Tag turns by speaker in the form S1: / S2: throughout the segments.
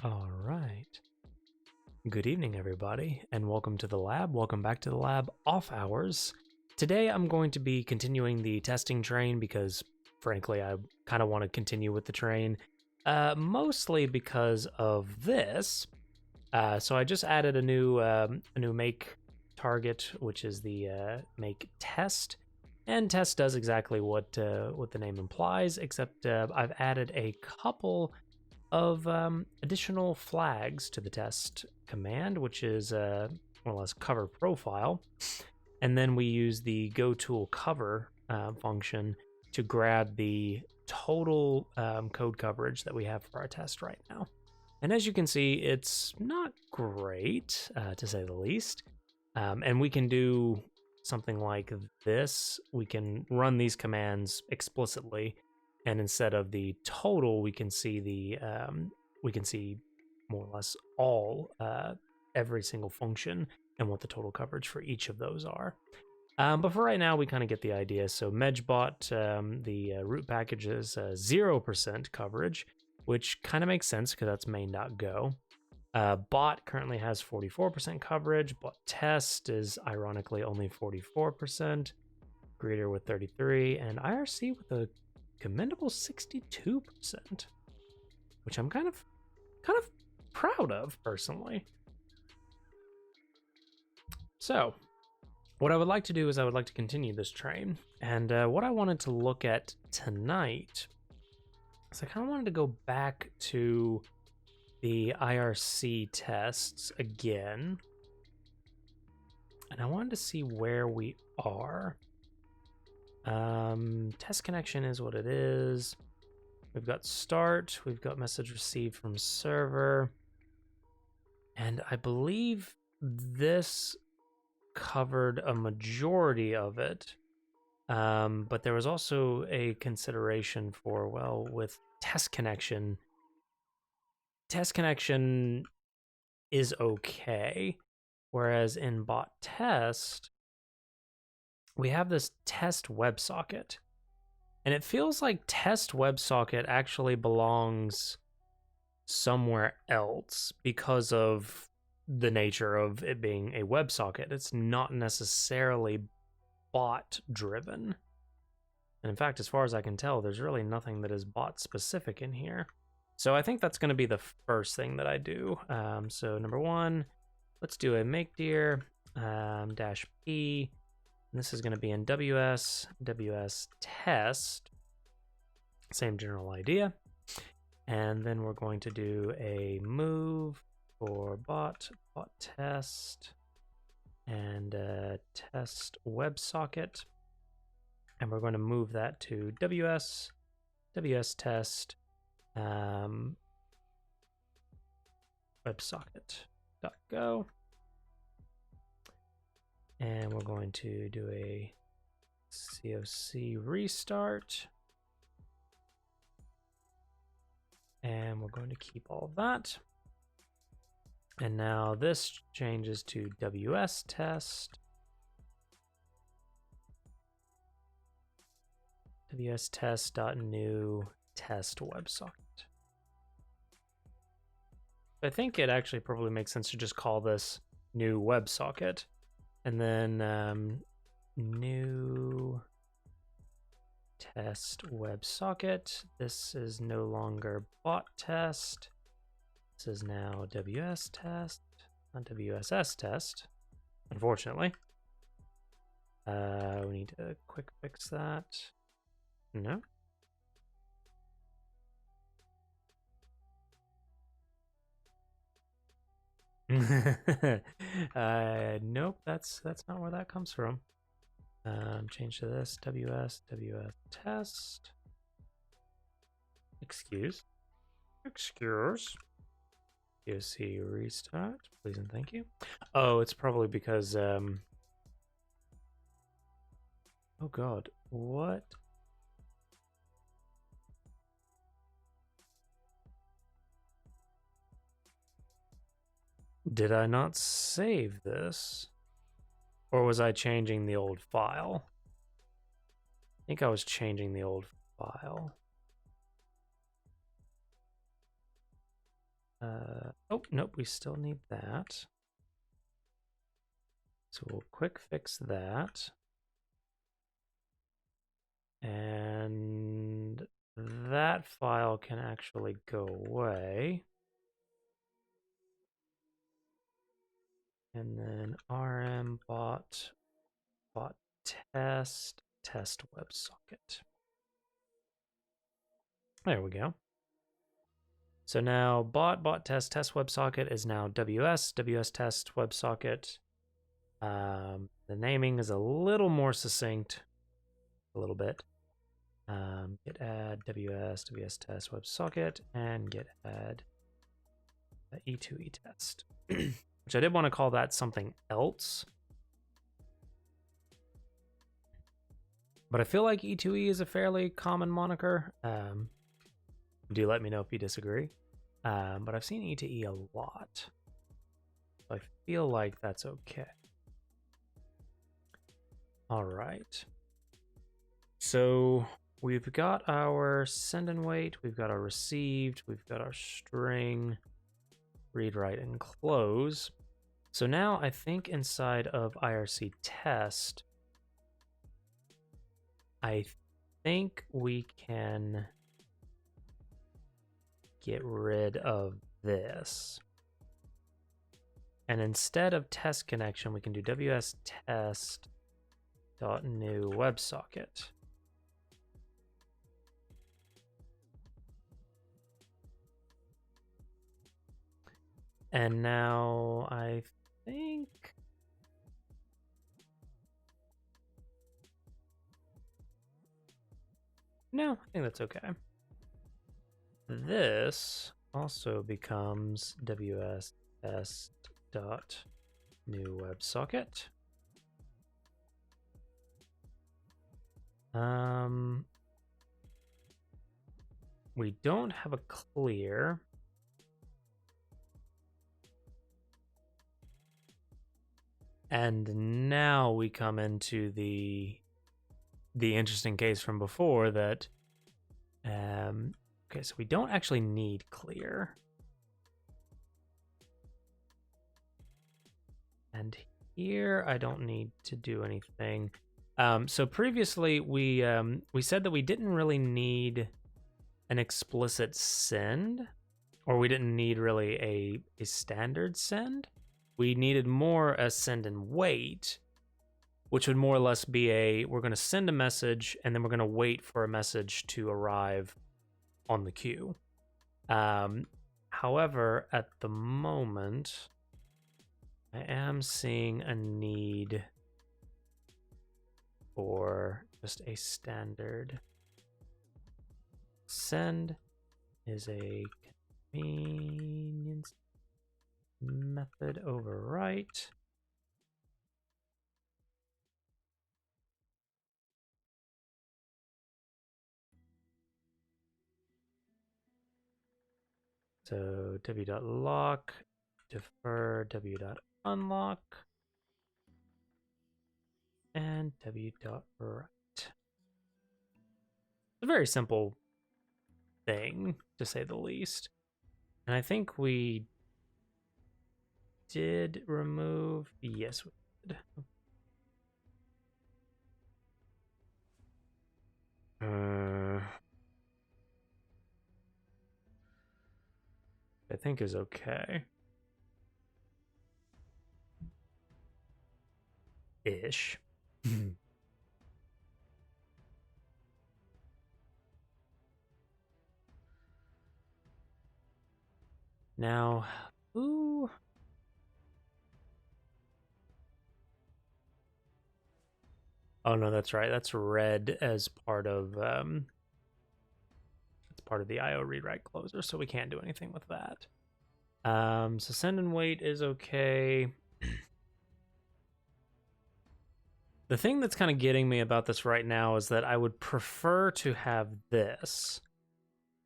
S1: All right. Good evening, everybody, and welcome to the lab. Welcome back to the lab off hours. Today, I'm going to be continuing the testing train because, frankly, I kind of want to continue with the train, mostly because of this. So I just added a new make target, which is the make test, and test does exactly what the name implies, except I've added a couple of additional flags to the test command, which is more or less cover profile. And then we use the go tool cover function to grab the total code coverage that we have for our test right now. And as you can see, it's not great, to say the least. And we can do something like this. We can run these commands explicitly, and instead of the total, we can see more or less all every single function and what the total coverage for each of those are. But for right now, we kind of get the idea. So Medjbot, the root package is 0% coverage, which kind of makes sense because that's main.go. Bot currently has 44% coverage. Bot test is ironically only 44%. Greeter with 33%, and IRC with a commendable 62%, which I'm kind of proud of personally. So, what I would like to do is I would like to continue this train, and what I wanted to look at tonight is I kind of wanted to go back to the IRC tests again, and I wanted to see where we are. Test connection is what it is. We've got start, we've got message received from server, and I believe this covered a majority of it. But there was also a consideration for, well, with test connection is okay, whereas in bot test, we have this test WebSocket. And it feels like test WebSocket actually belongs somewhere else because of the nature of it being a WebSocket. It's not necessarily bot driven. And in fact, as far as I can tell, there's really nothing that is bot specific in here. So I think that's going to be the first thing that I do. So number one, let's do a make dir -p. And this is going to be in WS test, same general idea. And then we're going to do a move for bot test, and test WebSocket. And we're going to move that to WS test WebSocket.go. And we're going to do a COC restart. And we're going to keep all of that. And now this changes to WS test. WS test.new test WebSocket. I think it actually probably makes sense to just call this new WebSocket. And then new test WebSocket. This is no longer bot test. This is now WS test, not WSS test, unfortunately. We need to quick fix that. No. Nope, that's not where that comes from. Change to this WS test. Excuse. POC restart, please and thank you. Oh, it's probably because oh god, what? Did I not save this? Or was I changing the old file? I think I was changing the old file. Oh, nope, we still need that. So we'll quick fix that. And that file can actually go away. And then rm bot test WebSocket. There we go. So now bot test WebSocket is now ws test WebSocket. The naming is a little more succinct, a little bit. Git add ws test WebSocket and git add e2e test, which I did want to call that something else. But I feel like E2E is a fairly common moniker. Do let me know if you disagree. But I've seen E2E a lot. So I feel like that's okay. All right. So we've got our send and wait. We've got our received. We've got our string, read, write, and close. So now I think inside of IRC test, I think we can get rid of this. And instead of test connection, we can do ws test dot new WebSocket. And now I think no, I think that's okay. This also becomes ws test dot new WebSocket. We don't have a clear. And now we come into the interesting case from before that okay, so we don't actually need clear. And here I don't need to do anything. So previously we said that we didn't really need an explicit send, or we didn't need really a standard send. We needed more a send and wait, which would more or less be we're going to send a message and then we're going to wait for a message to arrive on the queue. However, at the moment, I am seeing a need for just a standard send is a convenience method overwrite. So w.lock, defer w.unlock, and w.write. It's a very simple thing, to say the least. And I think we did remove, yes, we did. I think is okay. Ish. Now, ooh. Oh no, that's right. That's read as part of it's part of the IO read write closer, so we can't do anything with that. So send and wait is okay. The thing that's kind of getting me about this right now is that I would prefer to have this.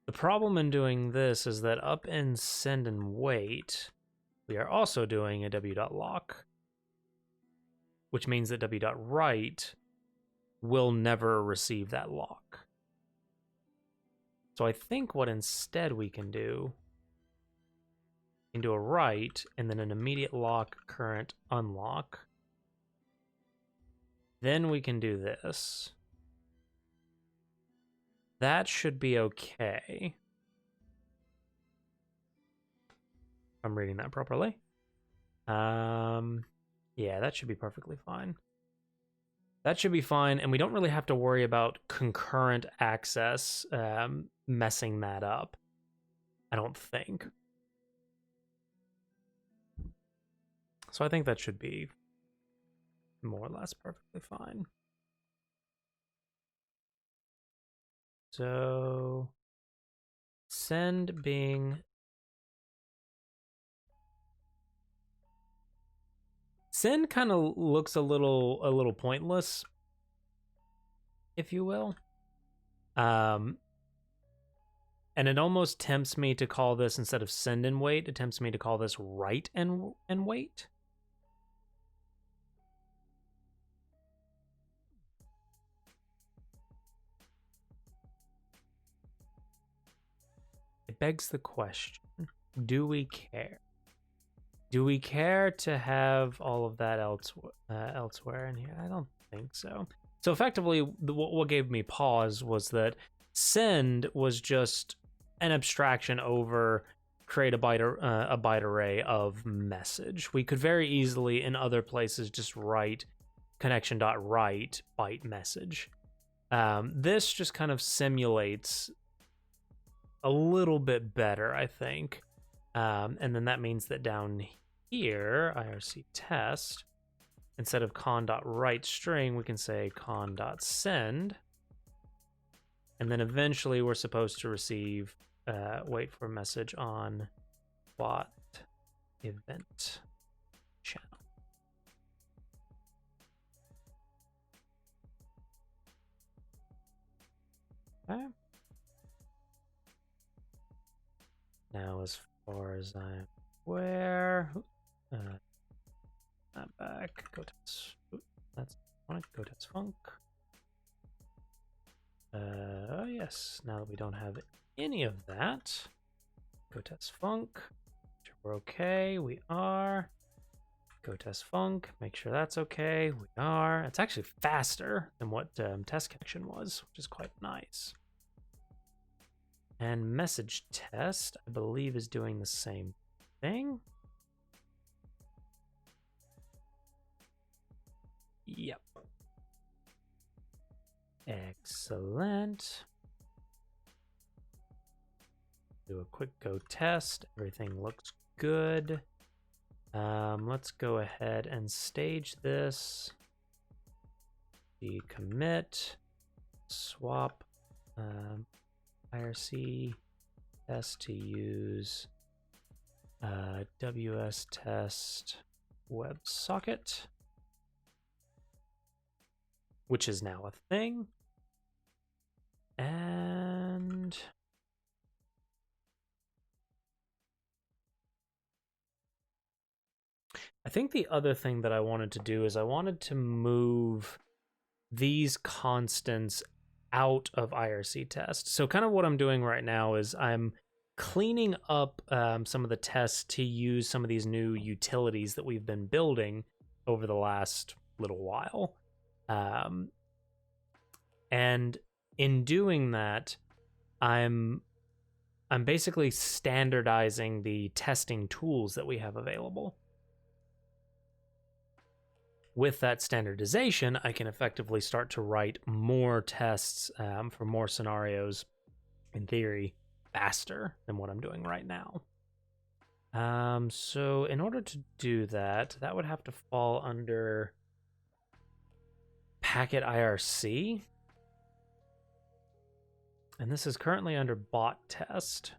S1: The problem in doing this is that up in send and wait, we are also doing a w.lock, which means that w.write will never receive that lock. So I think what instead we can do can do a write, and then an immediate lock, current, unlock. Then we can do this. That should be okay. If I'm reading that properly. Yeah, that should be perfectly fine. That should be fine, and we don't really have to worry about concurrent access messing that up, I don't think. So I think that should be more or less perfectly fine. So send Bing. Send kind of looks a little pointless, if you will. And it almost tempts me to call this, instead of send and wait, it tempts me to call this write and wait. It begs the question, do we care? Do we care to have all of that elsewhere in here? I don't think so. So effectively, what gave me pause was that send was just an abstraction over create a byte array of message. We could very easily in other places just write connection.write byte message. This just kind of simulates a little bit better, I think. And then that means that down here, IRC test, instead of con.write string, we can say con.send. And then eventually we're supposed to receive, wait for a message on bot event channel. Okay. Now, as far as I'm aware, not back. Go test. That's go test func. Oh yes. Now that we don't have any of that, go test func. We're okay. We are. Go test func. Make sure that's okay. We are. It's actually faster than what test connection was, which is quite nice. And message test, I believe, is doing the same thing. Yep. Excellent. Do a quick go test. Everything looks good. Let's go ahead and stage this. Decommit. Swap. IRC test to use WS test WebSocket, which is now a thing. And I think the other thing that I wanted to do is I wanted to move these constants out of IRC test. So kind of what I'm doing right now is I'm cleaning up some of the tests to use some of these new utilities that we've been building over the last little while. And in doing that, I'm basically standardizing the testing tools that we have available. With that standardization, I can effectively start to write more tests for more scenarios, in theory, faster than what I'm doing right now. So in order to do that, that would have to fall under packet IRC. And this is currently under bot test,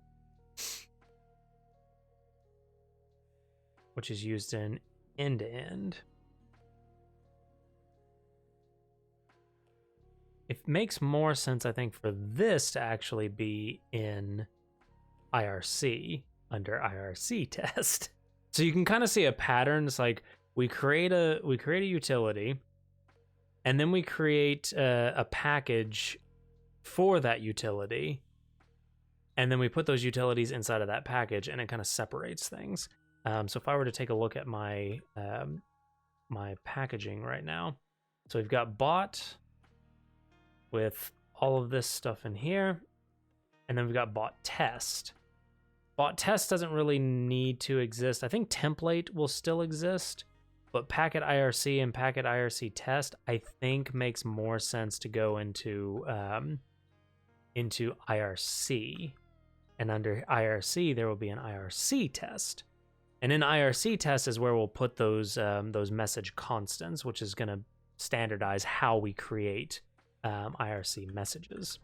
S1: which is used in end-to-end. It makes more sense, I think, for this to actually be in IRC under IRC test. So you can kind of see a pattern. It's like we create a utility, and then we create a package for that utility, And then we put those utilities inside of that package, and it kind of separates things. So if I were to take a look at my my packaging right now, so we've got bot with all of this stuff in here, and then we've got bot test. Bot test doesn't really need to exist. I think template will still exist, but packet IRC and packet IRC test, I think, makes more sense to go into IRC. And under IRC, there will be an IRC test. And in IRC test is where we'll put those message constants, which is going to standardize how we create IRC messages.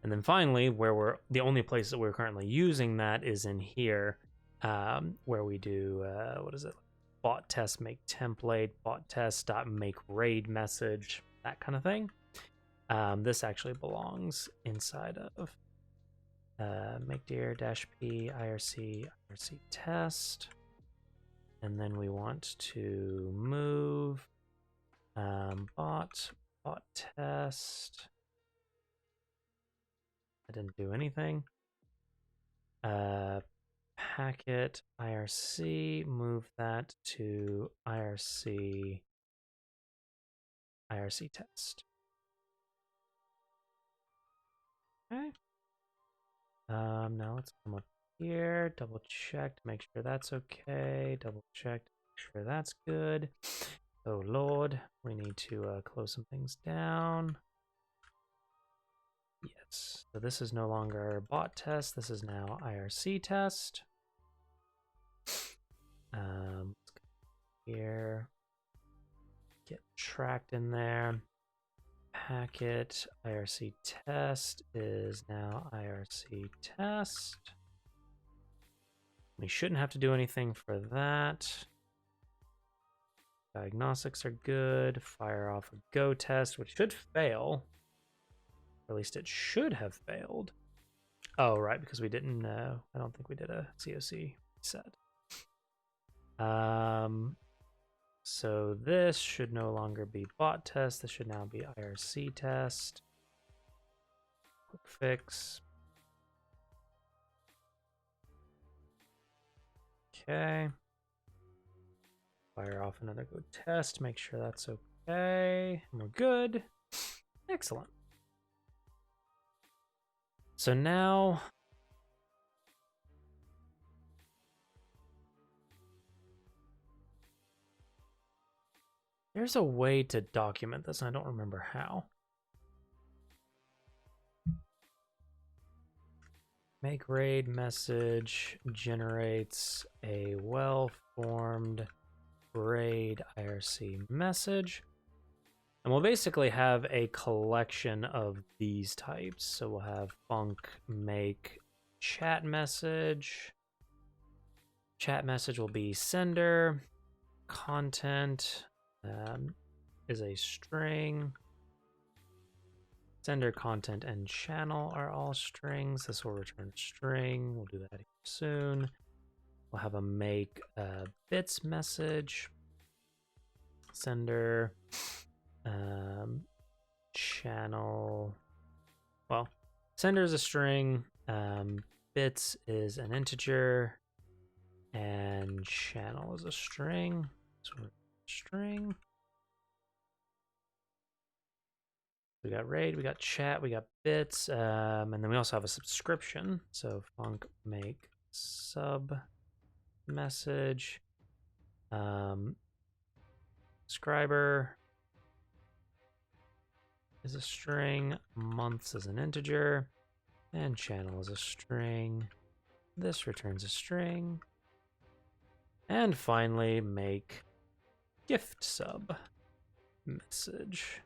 S1: And then finally, where the only place that we're currently using that is in here, where we do, what is it? Bot test make template, bot test dot make raid message, that kind of thing. This actually belongs inside of make dir -p IRC test. And then we want to move bot test. I didn't do anything. Packet IRC, move that to IRC test. Okay. Now let's come up here, double check to make sure that's okay, double check to make sure that's good. Oh Lord, we need to close some things down. Yes, so this is no longer bot test, this is now IRC test. Let's go here, get tracked in there. Packet IRC test is now IRC test. We shouldn't have to do anything for that. Diagnostics are good. Fire off a go test, which should fail. Or at least it should have failed. Oh, right, because we didn't, I don't think we did a COC set. So this should no longer be bot test. This should now be IRC test. Quick fix. Okay. Fire off another go test. Make sure that's okay. And we're good. Excellent. So now there's a way to document this, and I don't remember how. Make raid message generates a well-formed raid IRC message. And we'll basically have a collection of these types. So we'll have func make chat message. Chat message will be sender. Content is a string. Sender, content, and channel are all strings. This will return a string. We'll do that here soon. We'll have a make bits message. Sender, channel. Well, sender is a string. Bits is an integer. And channel is a string. So string. We got raid, we got chat, we got bits, and then we also have a subscription. So func make sub message, subscriber is a string, months is an integer, and channel is a string. This returns a string. And finally, make gift sub message.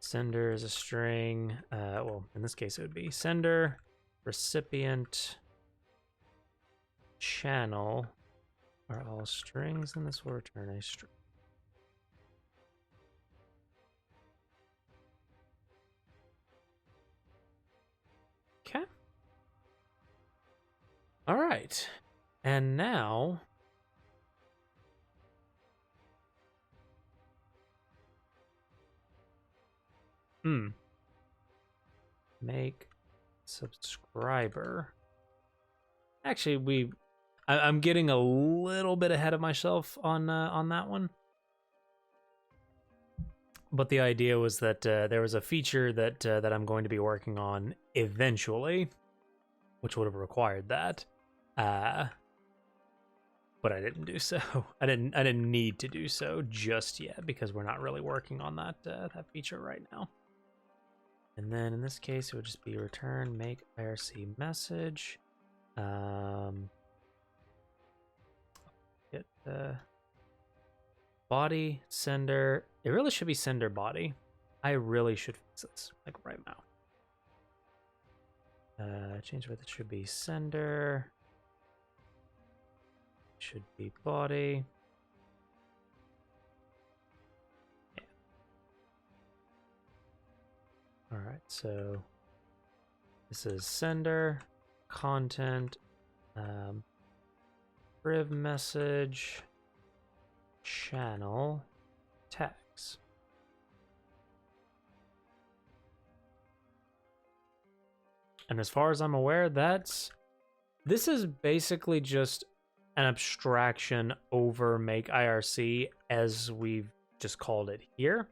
S1: Sender is a string. Well, in this case, it would be sender, recipient, channel are all strings, and this will return a string. Okay. All right. And now make subscriber. Actually, I'm getting a little bit ahead of myself on that one. But the idea was that there was a feature that that I'm going to be working on eventually, which would have required that. But I didn't do so. I didn't need to do so just yet because we're not really working on that that feature right now. And then in this case, it would just be return make IRC message. Get body sender. It really should be sender body. I really should fix this like right now. Change what it should be sender. Should be body. Yeah. All right, so this is sender content, priv message, channel, tags. And as far as I'm aware, this is basically just an abstraction over make IRC as we've just called it here.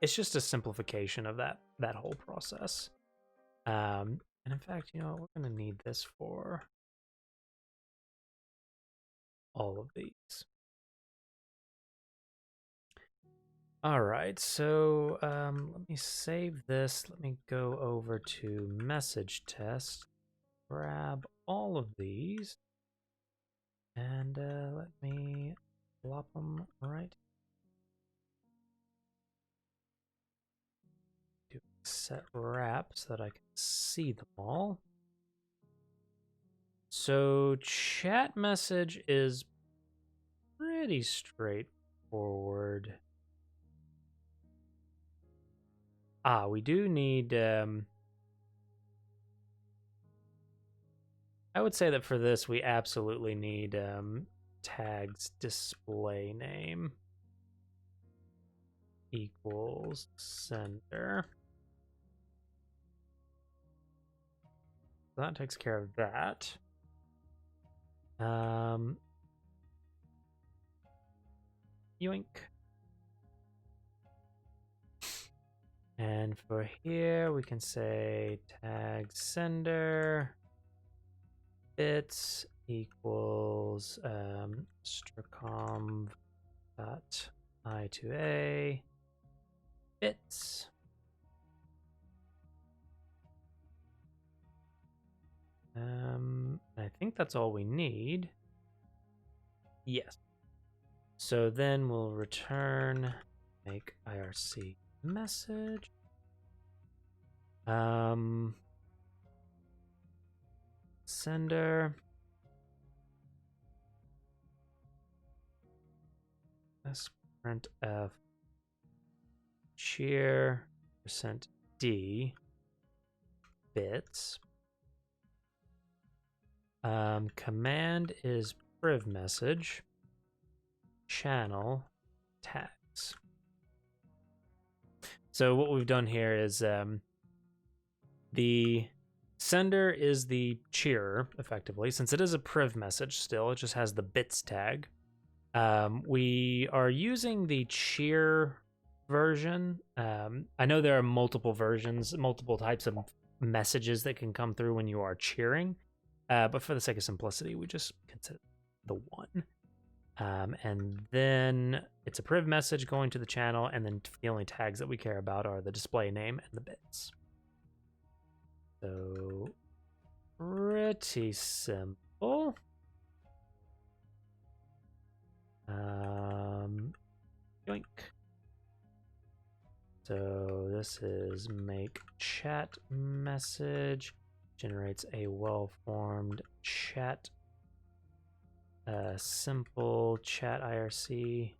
S1: It's just a simplification of that whole process. And in fact, you know what, we're going to need this for all of these. All right, so let me save this. Let me go over to message test, grab all of these, and let me plop them right. Do set wrap so that I can see them all. So chat message is pretty straightforward. We do need, I would say that for this, we absolutely need tags display name equals sender. So that takes care of that. Yoink. And for here, we can say tag sender bits equals strconv dot I to A bits. I think that's all we need. Yes. So then we'll return make IRC message. Sender. Let's printf cheer %d bits. Command is priv message. Channel tags. So what we've done here is the sender is the cheerer, effectively. Since it is a priv message still, it just has the bits tag. We are using the cheer version. I know there are multiple versions, multiple types of messages that can come through when you are cheering. But for the sake of simplicity, we just consider the one. And then it's a priv message going to the channel, and then the only tags that we care about are the display name and the bits. So pretty simple. Yoink. So this is make chat message, generates a well-formed chat, simple chat IRC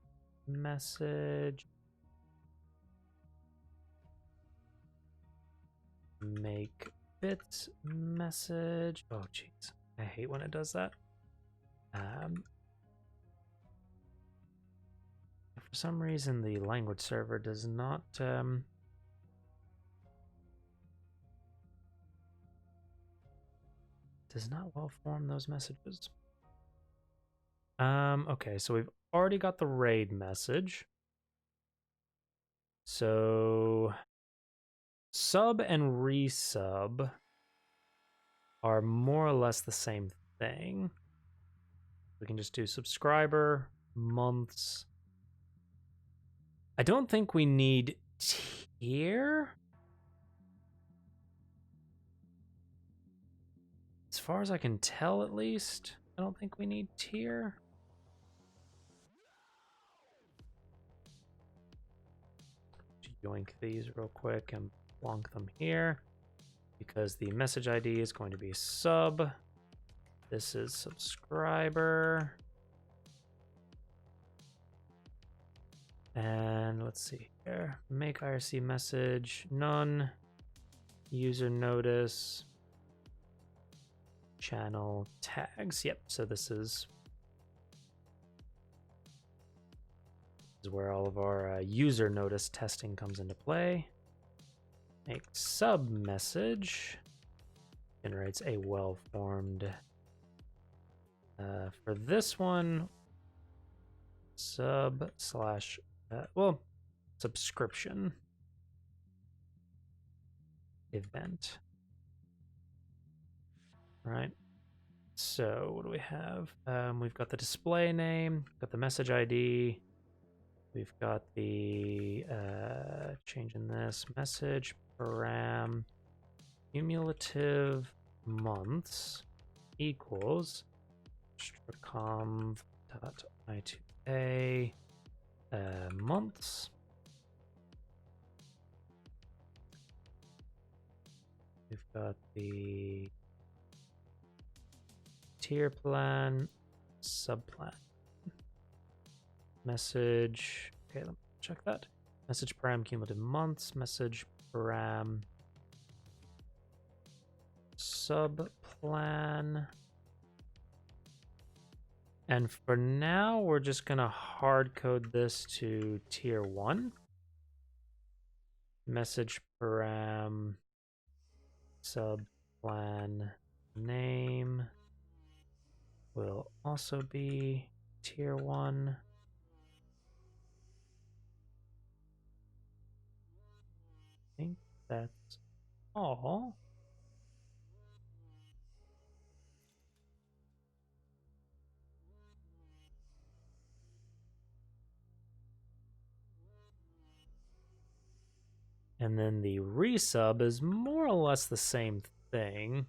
S1: message. Make bits message. Oh, jeez. I hate when it does that. For some reason, the language server does not does not well form those messages. Okay, so we've already got the raid message. So sub and resub are more or less the same thing. We can just do subscriber, months. I don't think we need tier. As far as I can tell, at least, I don't think we need tier. Yoink these real quick and plonk them here because the message ID is going to be sub. This is subscriber. And let's see here. Make IRC message none. User notice. Channel tags. Yep, so this is where all of our user notice testing comes into play. Make sub message generates a well-formed. For this one, subscription event. All right. So what do we have? We've got the display name, got the message ID. We've got the changing this message param cumulative months equals conv.i2a months. We've got the tier plan, subplan. Message, okay, let me check that. Message param cumulative months, message param subplan. And for now, we're just gonna hard code this to tier 1. Message param subplan name will also be tier 1. I think that's all. And then the resub is more or less the same thing.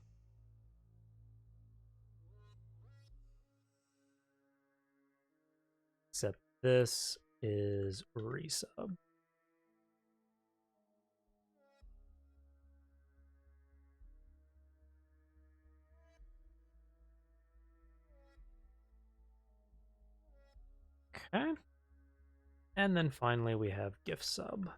S1: Except this is resub. Okay. And then finally we have gift sub.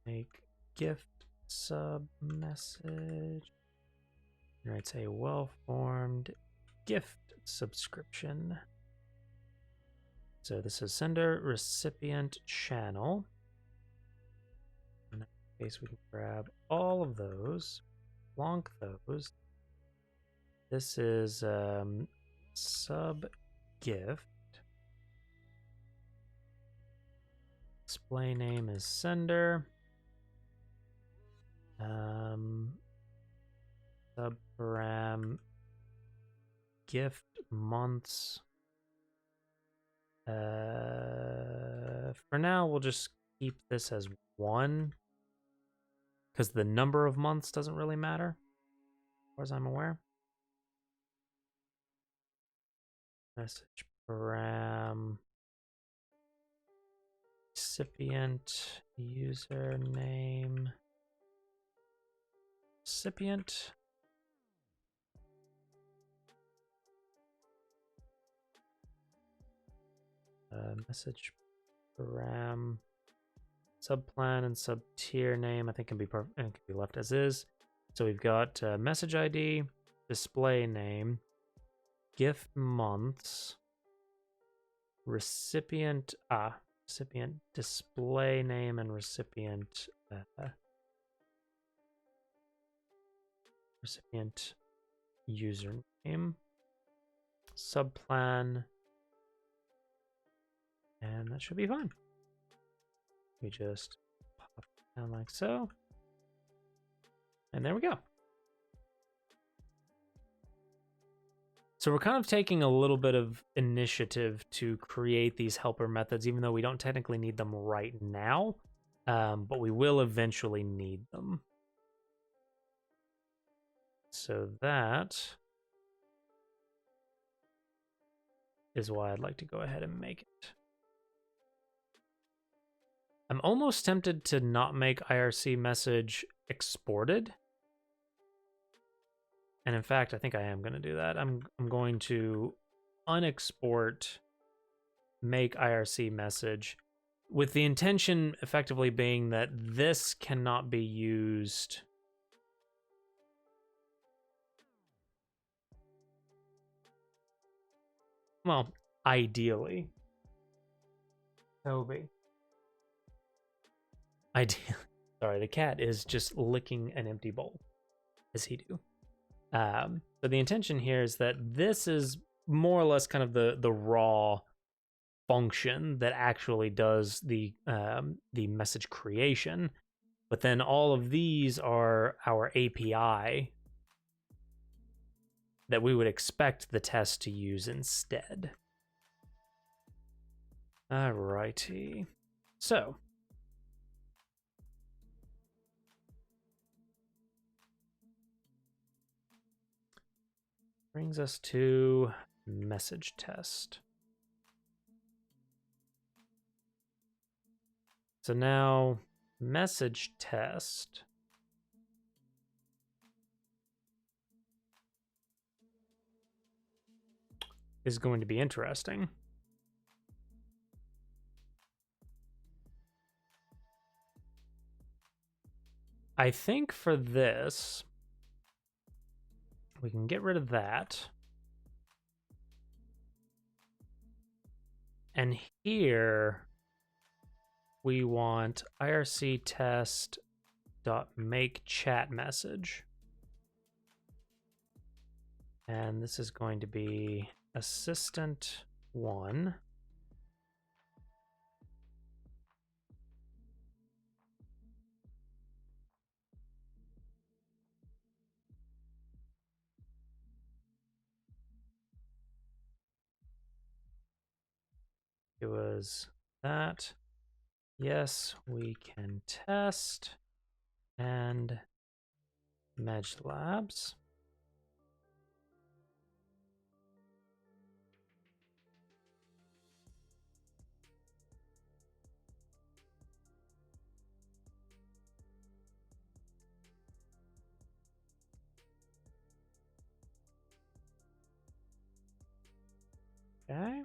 S1: Make gift sub message. Generates a well-formed gift subscription. So this is sender recipient channel. In that case, we can grab all of those, plonk those. This is sub gift. Display name is sender. Sub param gift months. For now, we'll just keep this as 1 because the number of months doesn't really matter, as far as I'm aware. Message param recipient username recipient. Message param subplan and sub tier name I think can be left as is. So we've got message ID, display name, gift months, recipient display name and recipient username, subplan, and that should be fine. We just pop it down like so, and there we go. So we're kind of taking a little bit of initiative to create these helper methods, even though we don't technically need them right now, but we will eventually need them. So that is why I'd like to go ahead and make it. I'm almost tempted to not make IRC message exported. And in fact, I think I am going to do that. I'm going to unexport, make IRC message, with the intention effectively being that this cannot be used. Well, ideally. Toby. Sorry, the cat is just licking an empty bowl, as he do. So the intention here is that this is more or less kind of the raw function that actually does the message creation, but then all of these are our API that we would expect the test to use instead. Alrighty, so brings us to message test. So now message test is going to be interesting. I think for this, we can get rid of that. And here we want IRC test dot make chat message. And this is going to be assistant 1. It was that. Yes, we can test and Medge Labs. Okay.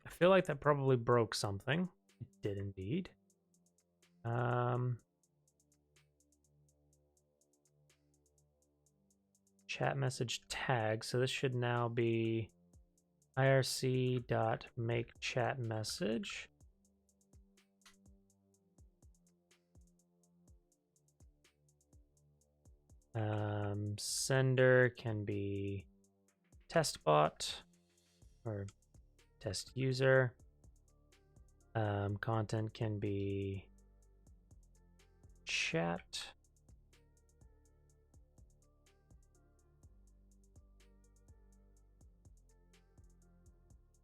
S1: I feel like that probably broke something. It did indeed. Chat message tag. So this should now be IRC.make chat message. Sender can be test bot or test user. Content can be chat.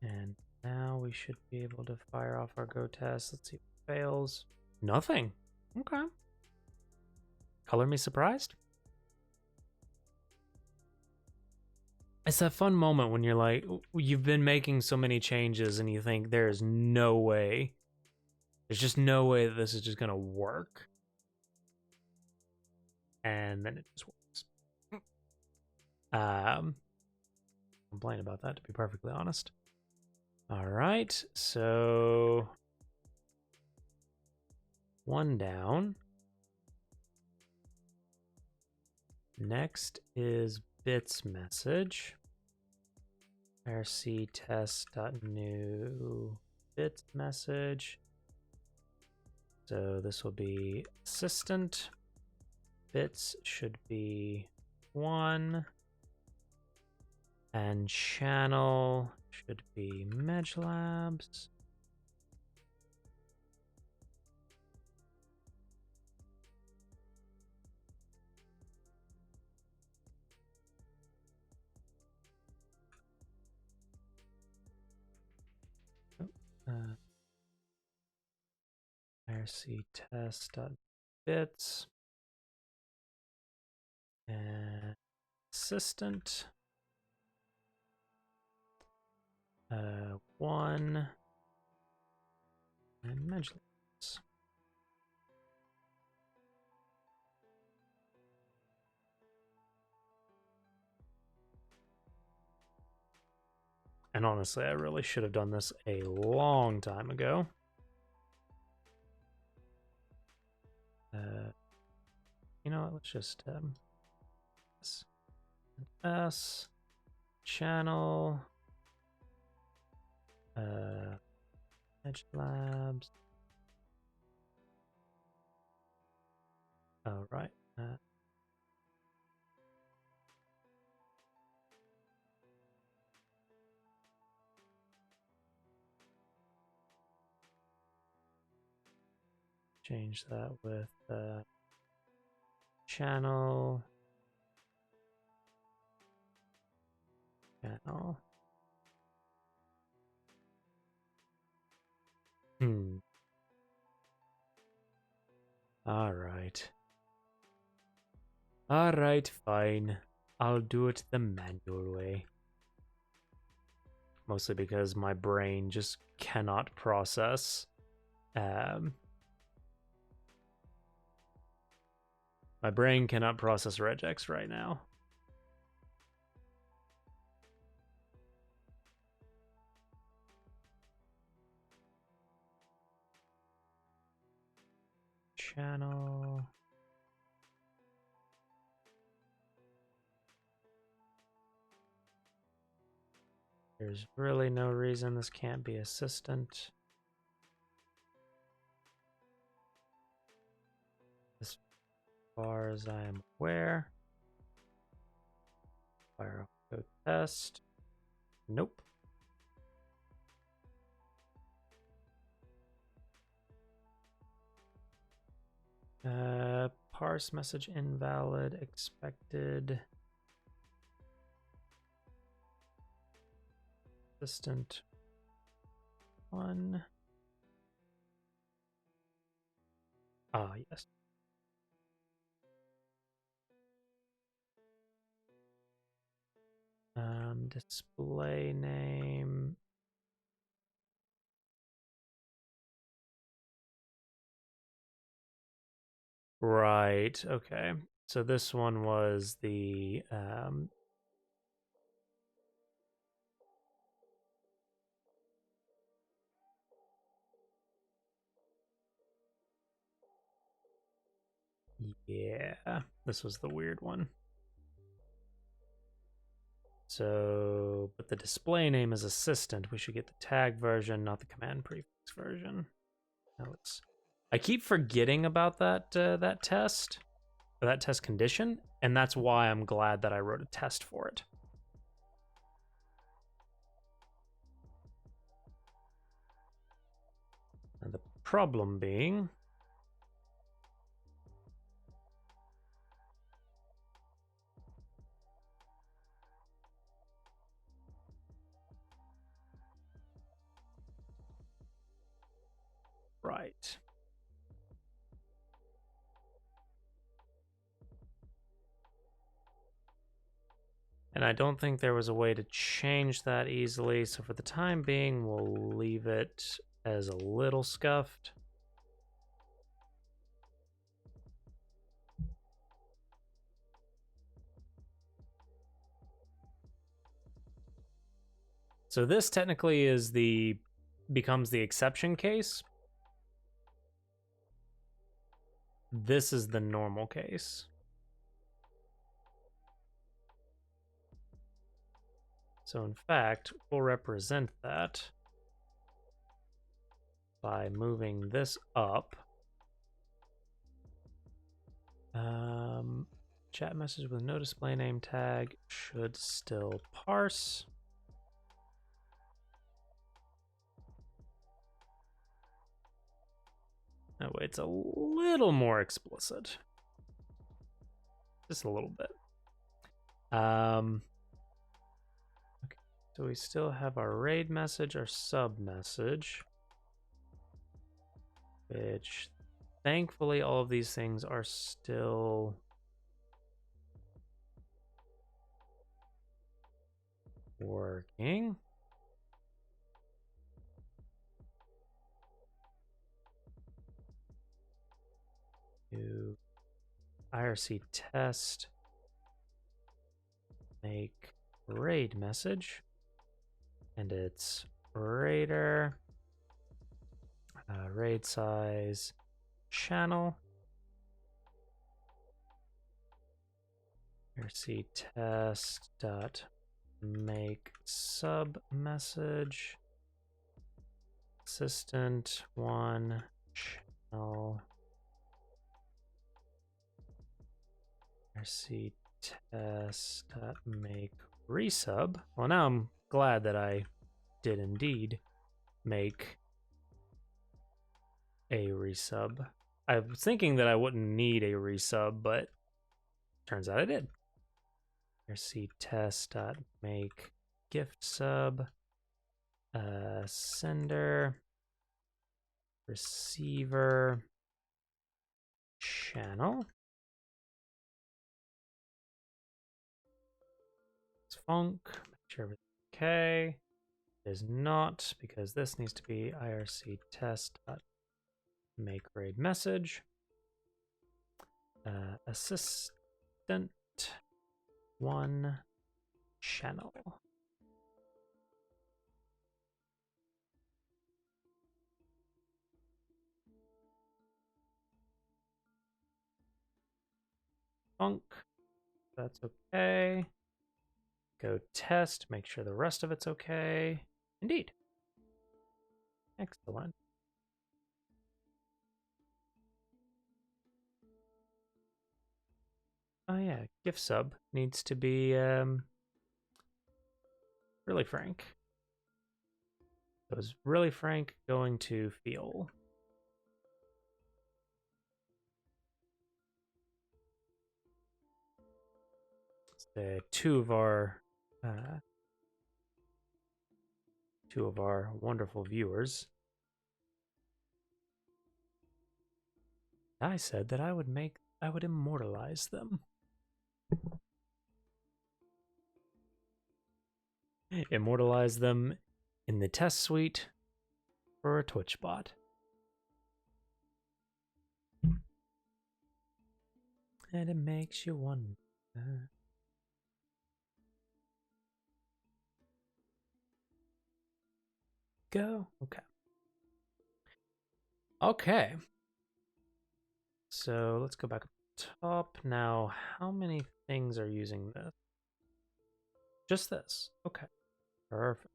S1: And now we should be able to fire off our go test. Let's see if it fails. Nothing. Okay. Color me surprised. It's that fun moment when you're like, you've been making so many changes and you think there's no way. There's just no way that this is just going to work. And then it just works. Complain about that, to be perfectly honest. All right, so 1 down. Next is bits message. IRC test.new bit message. So this will be assistant. Bits should be 1. And channel should be MedLabs. IRC test.bits and assistant 1 and MedLabs. And honestly, I really should have done this a long time ago. You know what? Let's just S channel Edge Labs. Oh, right. Change that with channel. All right. All right, fine. I'll do it the manual way. Mostly because my brain just cannot process. My brain cannot process regex right now. Channel. There's really no reason this can't be assistant. As far as I am aware. Fire code test. Nope. Parse message invalid, expected. Assistant 1. Ah, yes. Display name. Right, okay. So this one was the yeah, this was the weird one. So, but the display name is assistant. We should get the tag version, not the command prefix version. I keep forgetting about that that test, or that test condition, and that's why I'm glad that I wrote a test for it. And the problem being, right. And I don't think there was a way to change that easily, so for the time being, we'll leave it as a little scuffed. So this technically is becomes the exception case. This is the normal case. So in fact, we'll represent that by moving this up. Chat message with no display name tag should still parse. That way it's a little more explicit. Just a little bit. Okay, so we still have our raid message, our sub message, which thankfully all of these things are still working. Do IRC test, make raid message, and it's raider, raid size, channel, IRC test dot make sub message, assistant one channel, IRC test dot make resub. Well, now I'm glad that I did indeed make a resub. I was thinking that I wouldn't need a resub, but turns out I did. IRC test dot make gift sub, sender, receiver, channel. It's func. Make sure everything's okay. It is not, because this needs to be IRC test dot make raid message. Assistant one channel. Func. That's okay. Go test, make sure the rest of it's okay. Indeed. Excellent. Oh yeah, gift sub needs to be really frank. So is really frank going to feel? Two of our wonderful viewers. I said that I would immortalize them. Immortalize them in the test suite for a Twitch bot. And it makes you wonder. Go. Okay. Okay. So let's go back up to the top. Now, how many things are using this? Just this. Okay. Perfect.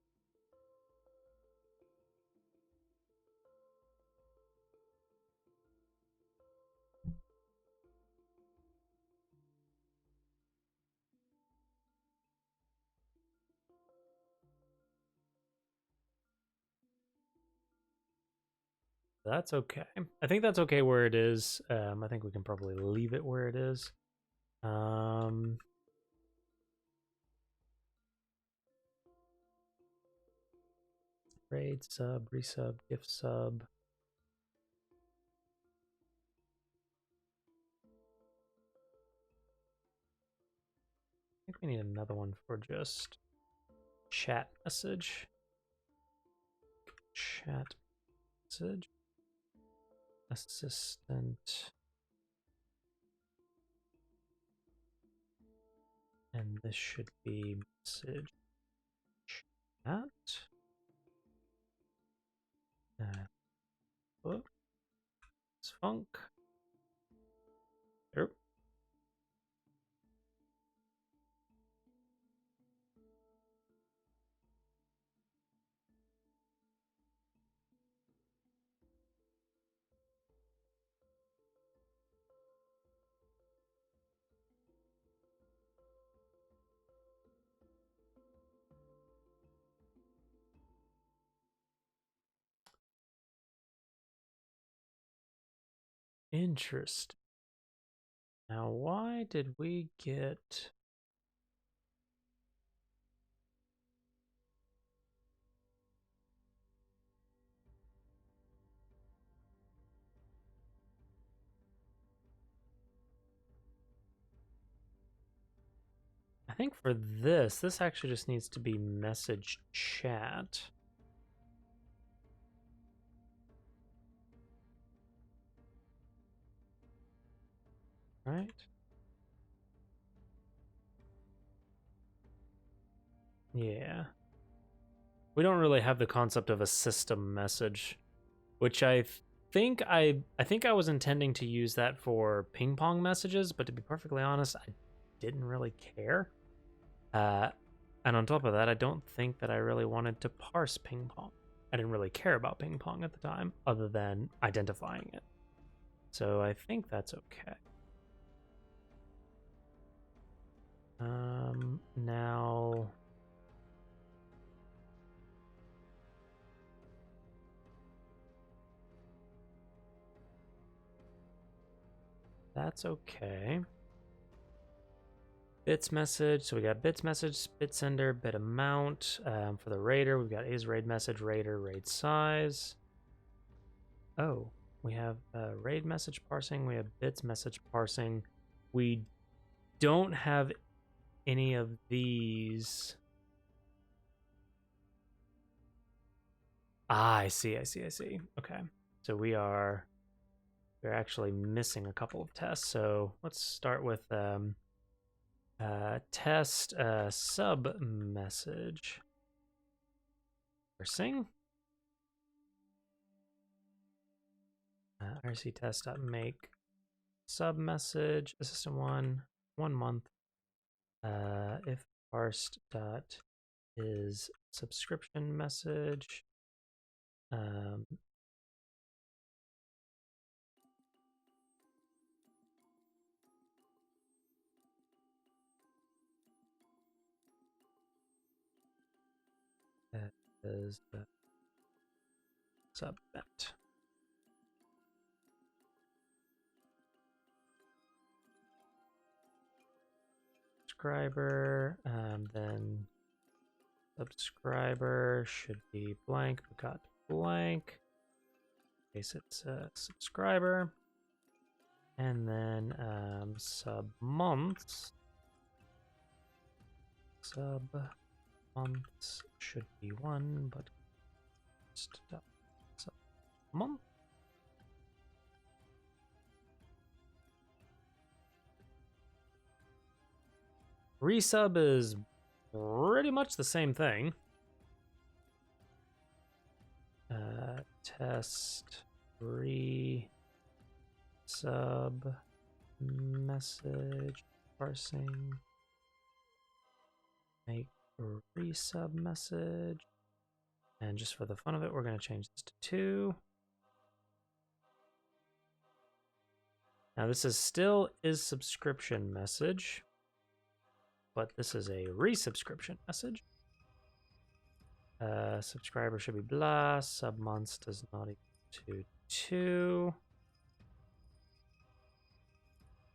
S1: That's okay. I think that's okay where it is. I think we can probably leave it where it is. Raid sub, resub, gift sub. I think we need another one for just chat message. Chat message. Assistant. And this should be message chat. It's func. Yep. Interesting. Now, why did we get... I think for this actually just needs to be message chat. Right? Yeah. We don't really have the concept of a system message, which I think I was intending to use that for ping pong messages, but to be perfectly honest, I didn't really care. And on top of that, I don't think that I really wanted to parse ping pong. I didn't really care about ping pong at the time, other than identifying it. So I think that's okay. Now... That's okay. Bits message, so we got bits message, bit sender, bit amount. For the raider, we've got is raid message, raider, raid size. Oh, we have raid message parsing, we have bits message parsing. We don't have any of these. Ah, I see. Okay, so we're actually missing a couple of tests. So let's start with test sub message parsing. IRC test.make sub message system 1 month if parsed dot is subscription message is the subnet. Subscriber, then subscriber should be blank. We got blank. In case it's a subscriber, and then sub months. Sub months should be 1, but sub month. Resub is pretty much the same thing. Test resub message parsing. Make resub message. And just for the fun of it, we're going to change this to 2. Now this is still is subscription message, but this is a resubscription message. Subscriber should be blah. Sub months does not equal to 2.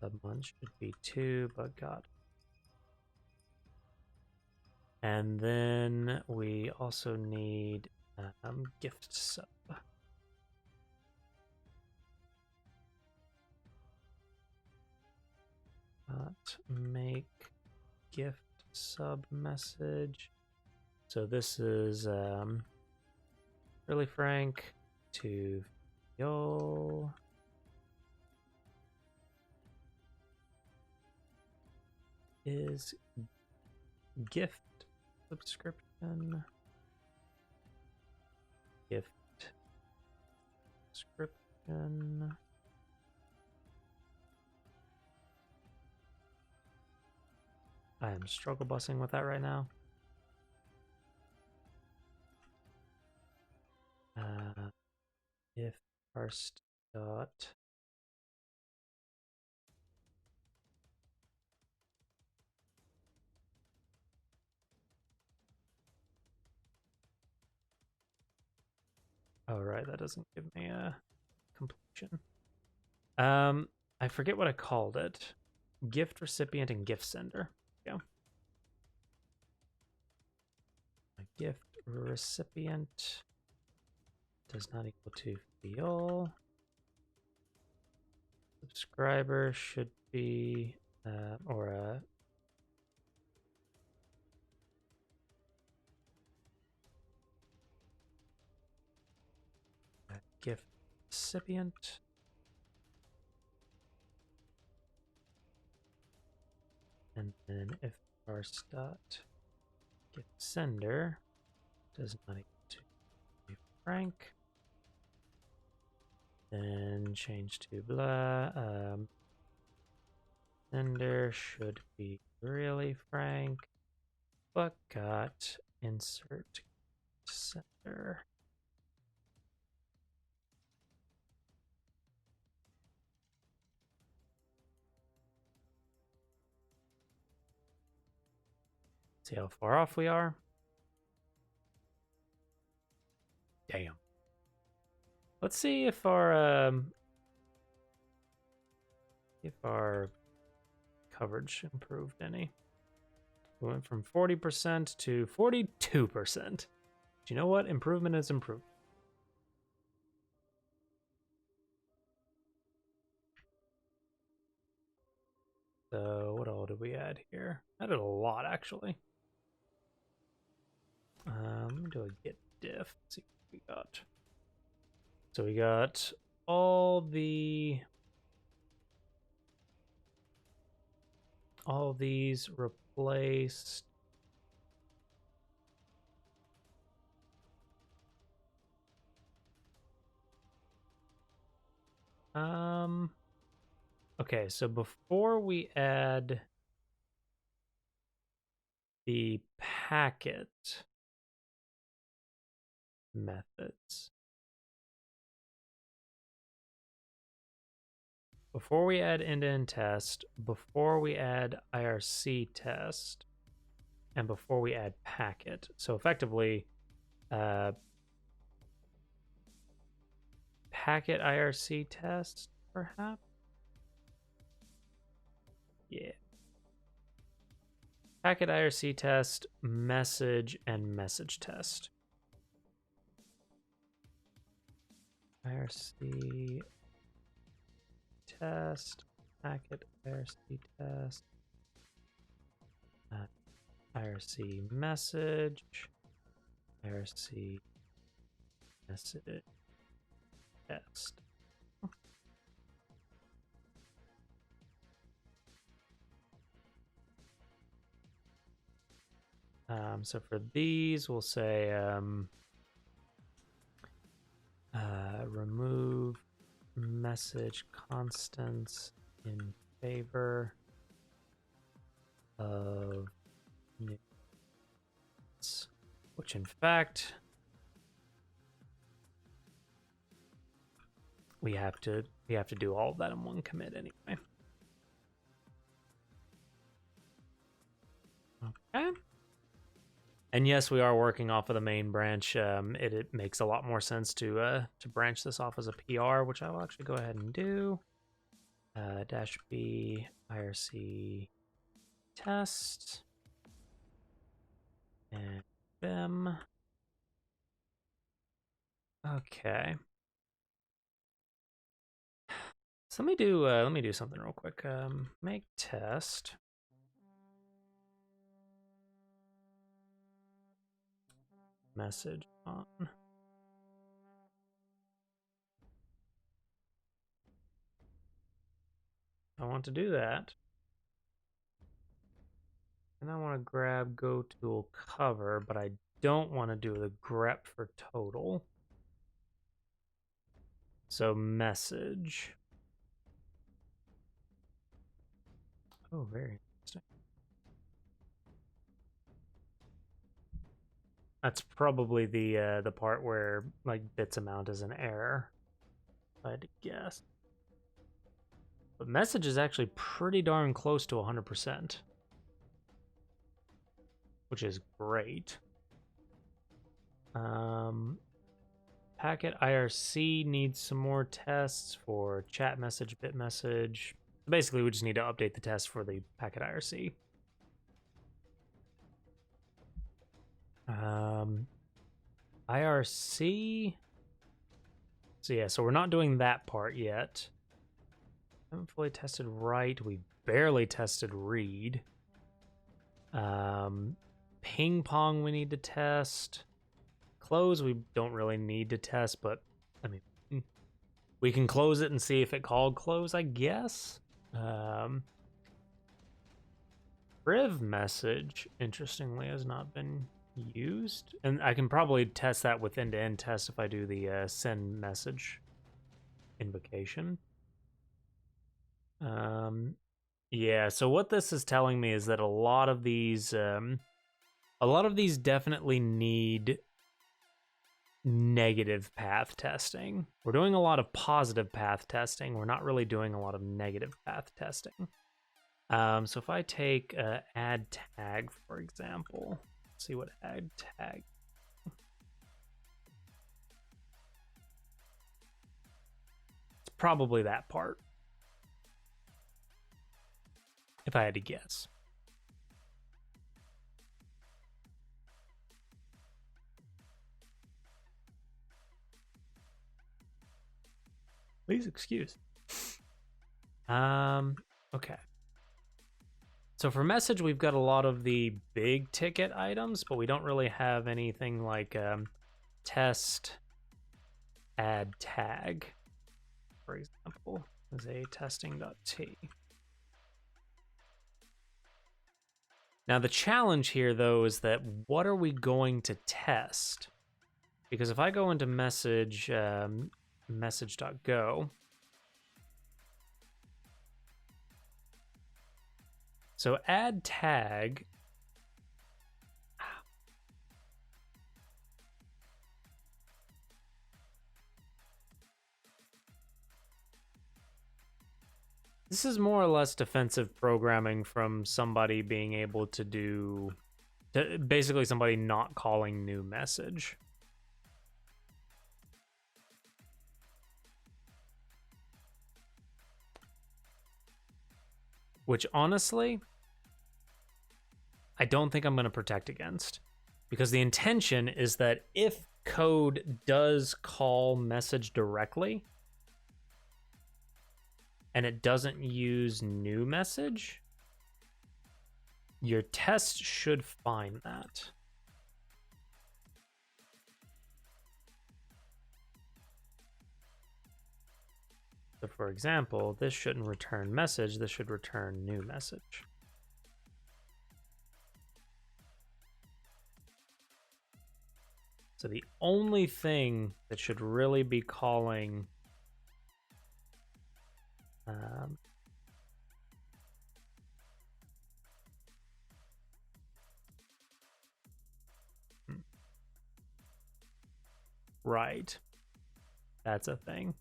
S1: Sub months should be 2, but got. And then we also need gift sub. Make gift sub message. So this is really frank to Yol. Is gift subscription. Gift subscription. I am struggle bussing with that right now. If first dot oh right, that doesn't give me a completion. I forget what I called it. Gift recipient and gift sender. Yeah. A gift recipient does not equal to feel. Subscriber should be, or a gift recipient. And then if parse dot gift sender does not equal to a frank, then change to blah. Sender should be really frank, but got insert sender. See how far off we are? Damn. Let's see if our coverage improved any. We went from 40% to 42%. Do you know what? Improvement is improved. So what all did we add here? Added a lot, actually. Let me do a git diff. Let's see what we got. So we got all these replaced. Okay, so before we add the packet methods, before we add end-to-end test, before we add IRC test, and before we add packet. So effectively, packet IRC test, perhaps? Yeah. Packet IRC test, message, and message test. IRC test, packet IRC test, IRC message, IRC message test. So for these, we'll say remove message constants in favor of nudes, which in fact we have to do all of that in one commit anyway. Okay. And yes, we are working off of the main branch. It makes a lot more sense to branch this off as a PR, which I will actually go ahead and do. -b IRC test and them. Okay. So let me do something real quick. Make test. Message on. I want to do that. And I want to grab go tool cover, but I don't want to do the grep for total. So message. Oh, very interesting. That's probably the part where like bits amount is an error, if I had to guess. But message is actually pretty darn close to 100%, which is great. packet IRC needs some more tests for chat message, bit message. Basically, we just need to update the test for the packet IRC. IRC. So yeah, so we're not doing that part yet. Haven't fully tested write. We barely tested read. Ping pong we need to test. Close we don't really need to test, but I mean, we can close it and see if it called close, I guess. Priv message, interestingly, has not been used. And I can probably test that with end-to-end test if I do the send message invocation. Yeah, so what this is telling me is that a lot of these definitely need negative path testing. We're doing a lot of positive path testing. We're not really doing a lot of negative path testing. So if I take add tag, for example, let's see what add tag. It's probably that part, if I had to guess. Please excuse. Okay. So for message, we've got a lot of the big ticket items, but we don't really have anything like test add tag, for example, as a testing.t. Now the challenge here, though, is that what are we going to test? Because if I go into message, message.go, so add tag, this is more or less defensive programming from somebody being able to do, basically somebody not calling new message. Which honestly, I don't think I'm going to protect against, because the intention is that if code does call message directly and it doesn't use new message, your test should find that. So for example, this shouldn't return message, this should return new message. So the only thing that should really be calling right, that's a thing.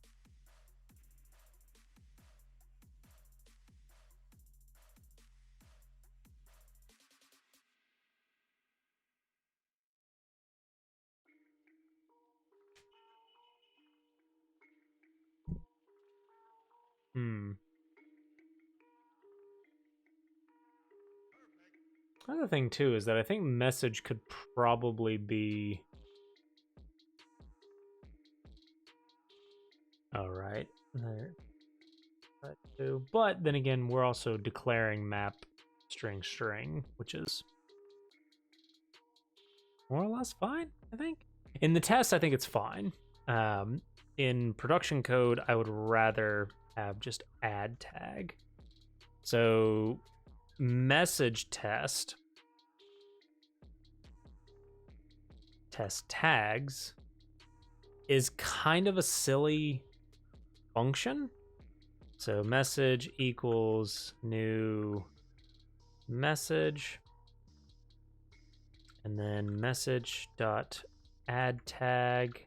S1: Another thing too is that I think message could probably be, all right, there. But then again, we're also declaring map string, which is more or less fine, I think. In the test, I think it's fine. In production code, I would rather have just add tag. So message test tags is kind of a silly function. So message equals new message, and then message dot add tag,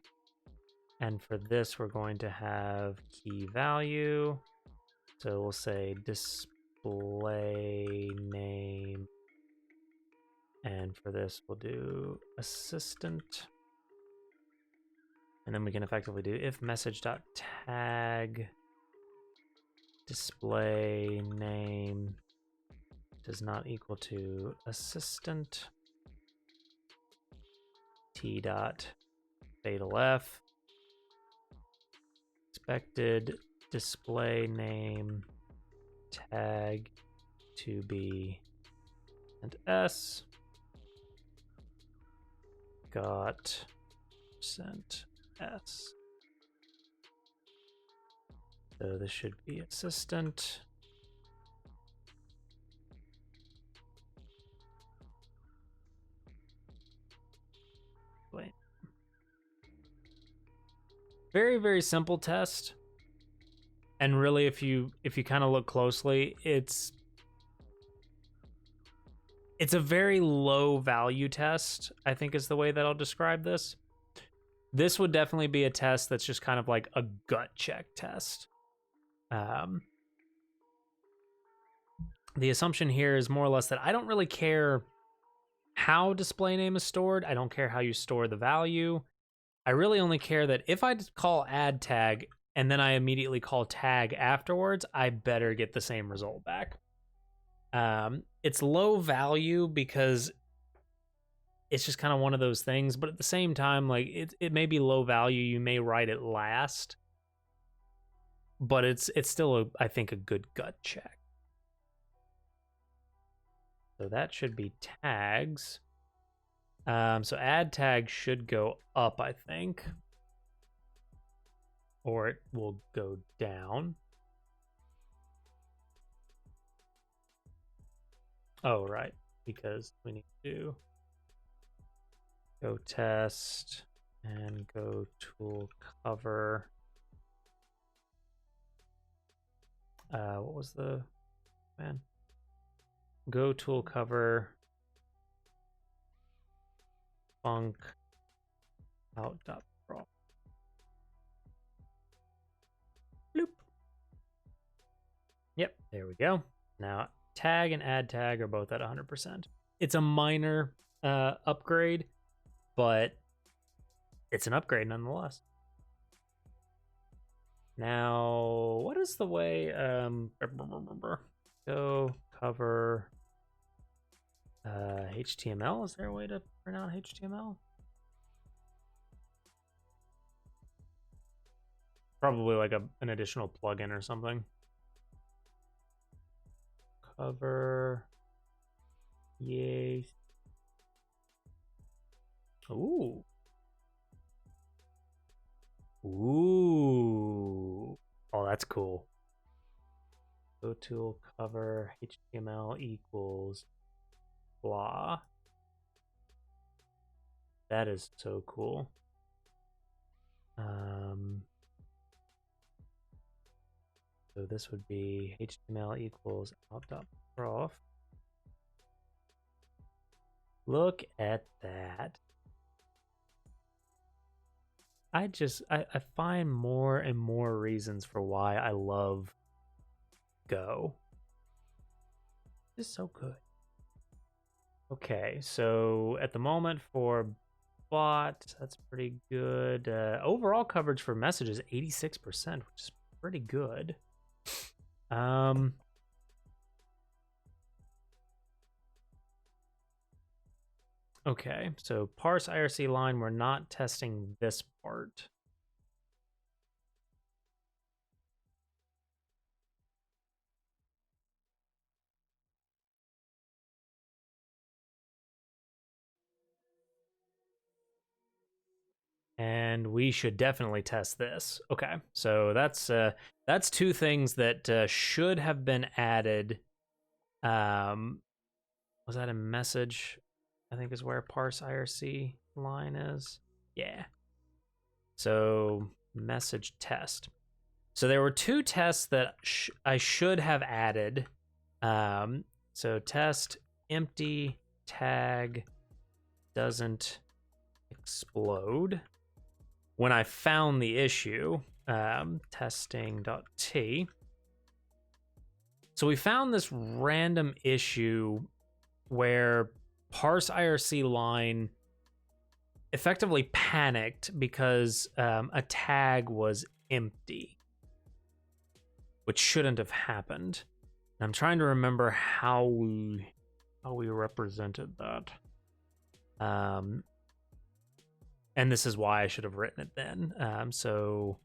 S1: and for this we're going to have key value. So we'll say display name, and for this we'll do assistant. And then we can effectively do if message.tag display name does not equal to assistant t dot fatal f expected display name tag to be and s got percent s. So this should be assistant very, very simple test. And really, if you kind of look closely, it's a very low value test, I think is the way that I'll describe this. This would definitely be a test that's just kind of like a gut check test. The assumption here is more or less that I don't really care how display name is stored. I don't care how you store the value. I really only care that if I call add tag and then I immediately call tag afterwards, I better get the same result back. It's low value because it's just kind of one of those things, but at the same time, like it may be low value. You may write it last, but it's still I think a good gut check. So that should be tags. So add tag should go up, I think, or it will go down. Oh, right, because we need to go test and go tool cover. What was the man? Go tool cover func out.prop. Bloop. Yep, there we go. Now tag and add tag are both at 100%. It's a minor upgrade, but it's an upgrade nonetheless. Now, what is the way go cover HTML? Is there a way to print out HTML? Probably like an additional plugin or something. Cover. Yes. Ooh. Ooh. Oh, that's cool. Go tool cover HTML equals blah. That is so cool. So this would be HTML equals out.prof. Look at that. I find more and more reasons for why I love Go. It's so good. Okay, so at the moment for bot, that's pretty good. Overall coverage for messages, 86%, which is pretty good. Okay, so parse IRC line, we're not testing this part. And we should definitely test this. Okay, so that's two things that should have been added. Was that a message? I think is where parse IRC line is. Yeah. So message test. So there were two tests that I should have added. So test empty tag doesn't explode. When I found the issue, testing.t. So we found this random issue where parse IRC line effectively panicked because a tag was empty, which shouldn't have happened. And I'm trying to remember how we represented that. And this is why I should have written it then. So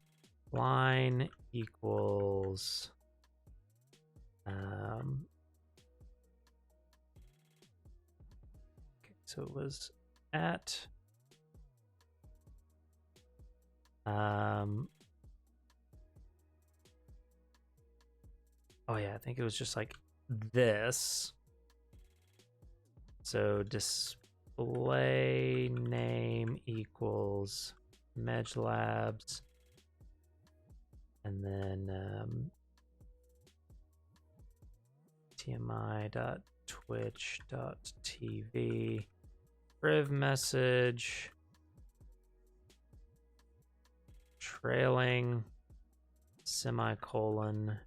S1: line equals okay, so it was at oh yeah, I think it was just like this. So display name equals medlabs, and then tmi.twitch.tv priv message trailing semicolon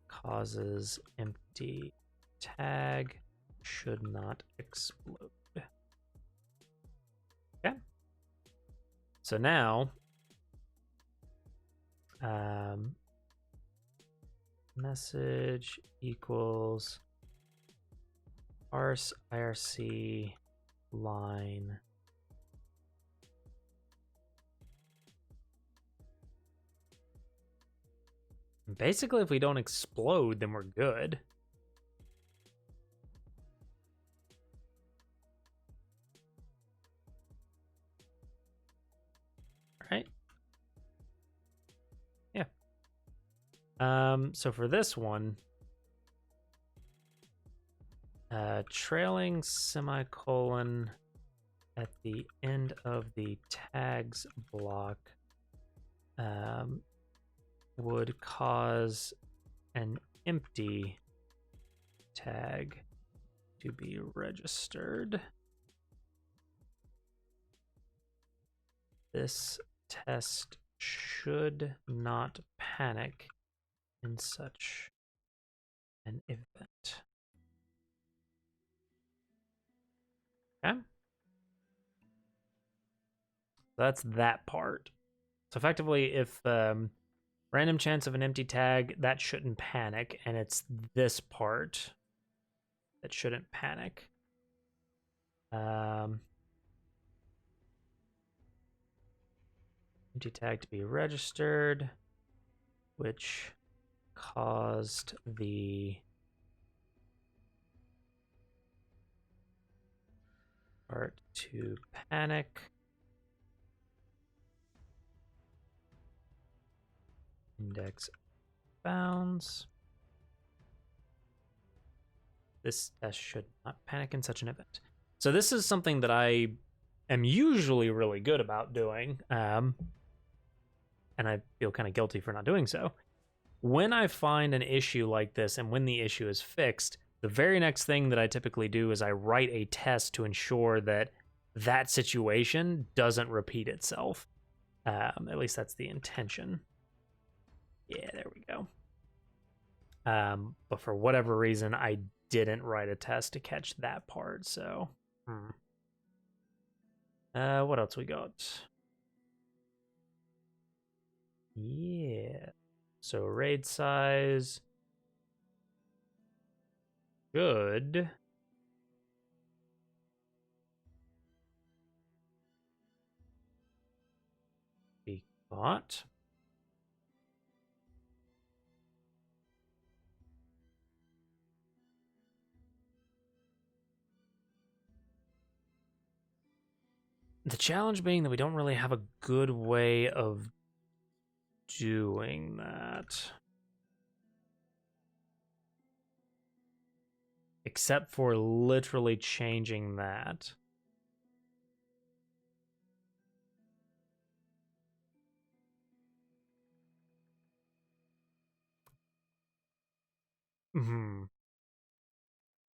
S1: causes empty tag should not explode. Okay. So now message equals parse IRC line basically if we don't explode then we're good. Right? Yeah. So for this one, trailing semicolon at the end of the tags block would cause an empty tag to be registered. This test should not panic in such an event. Okay. That's that part. So effectively, if random chance of an empty tag, that shouldn't panic, and it's this part that shouldn't panic. Empty tag to be registered, which caused the part to panic. Index bounds. This test should not panic in such an event. So this is something that I am usually really good about doing, and I feel kind of guilty for not doing so. When I find an issue like this and when the issue is fixed, the very next thing that I typically do is I write a test to ensure that that situation doesn't repeat itself. At least that's the intention. Yeah, there we go. But for whatever reason, I didn't write a test to catch that part, so. What else we got? Yeah. So raid size should be caught. The challenge being that we don't really have a good way of doing that. Except for literally changing that.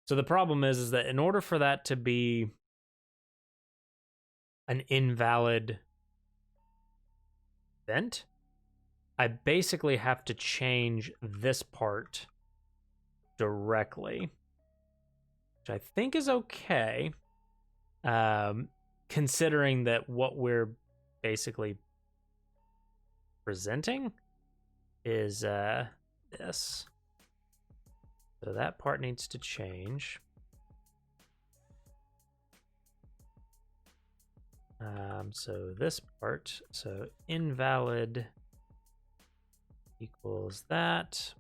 S1: So the problem is that in order for that to be an invalid event, I basically have to change this part directly, which I think is okay, because considering that what we're basically presenting is this. So that part needs to change. So this part, so invalid equals that.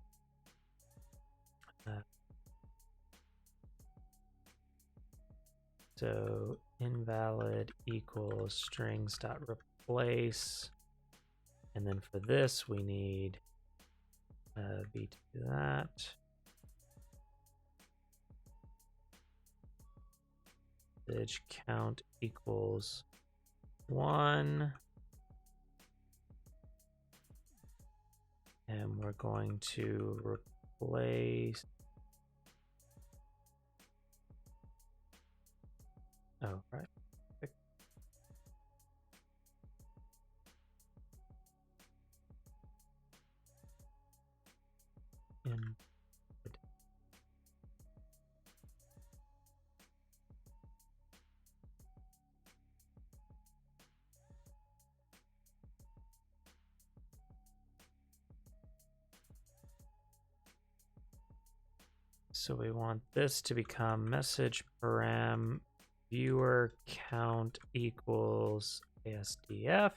S1: So invalid equals strings dot replace, and then for this we need b to do that. Message count equals 1, and we're going to replace. Oh, right. In So we want this to become message param viewer count equals ASDF.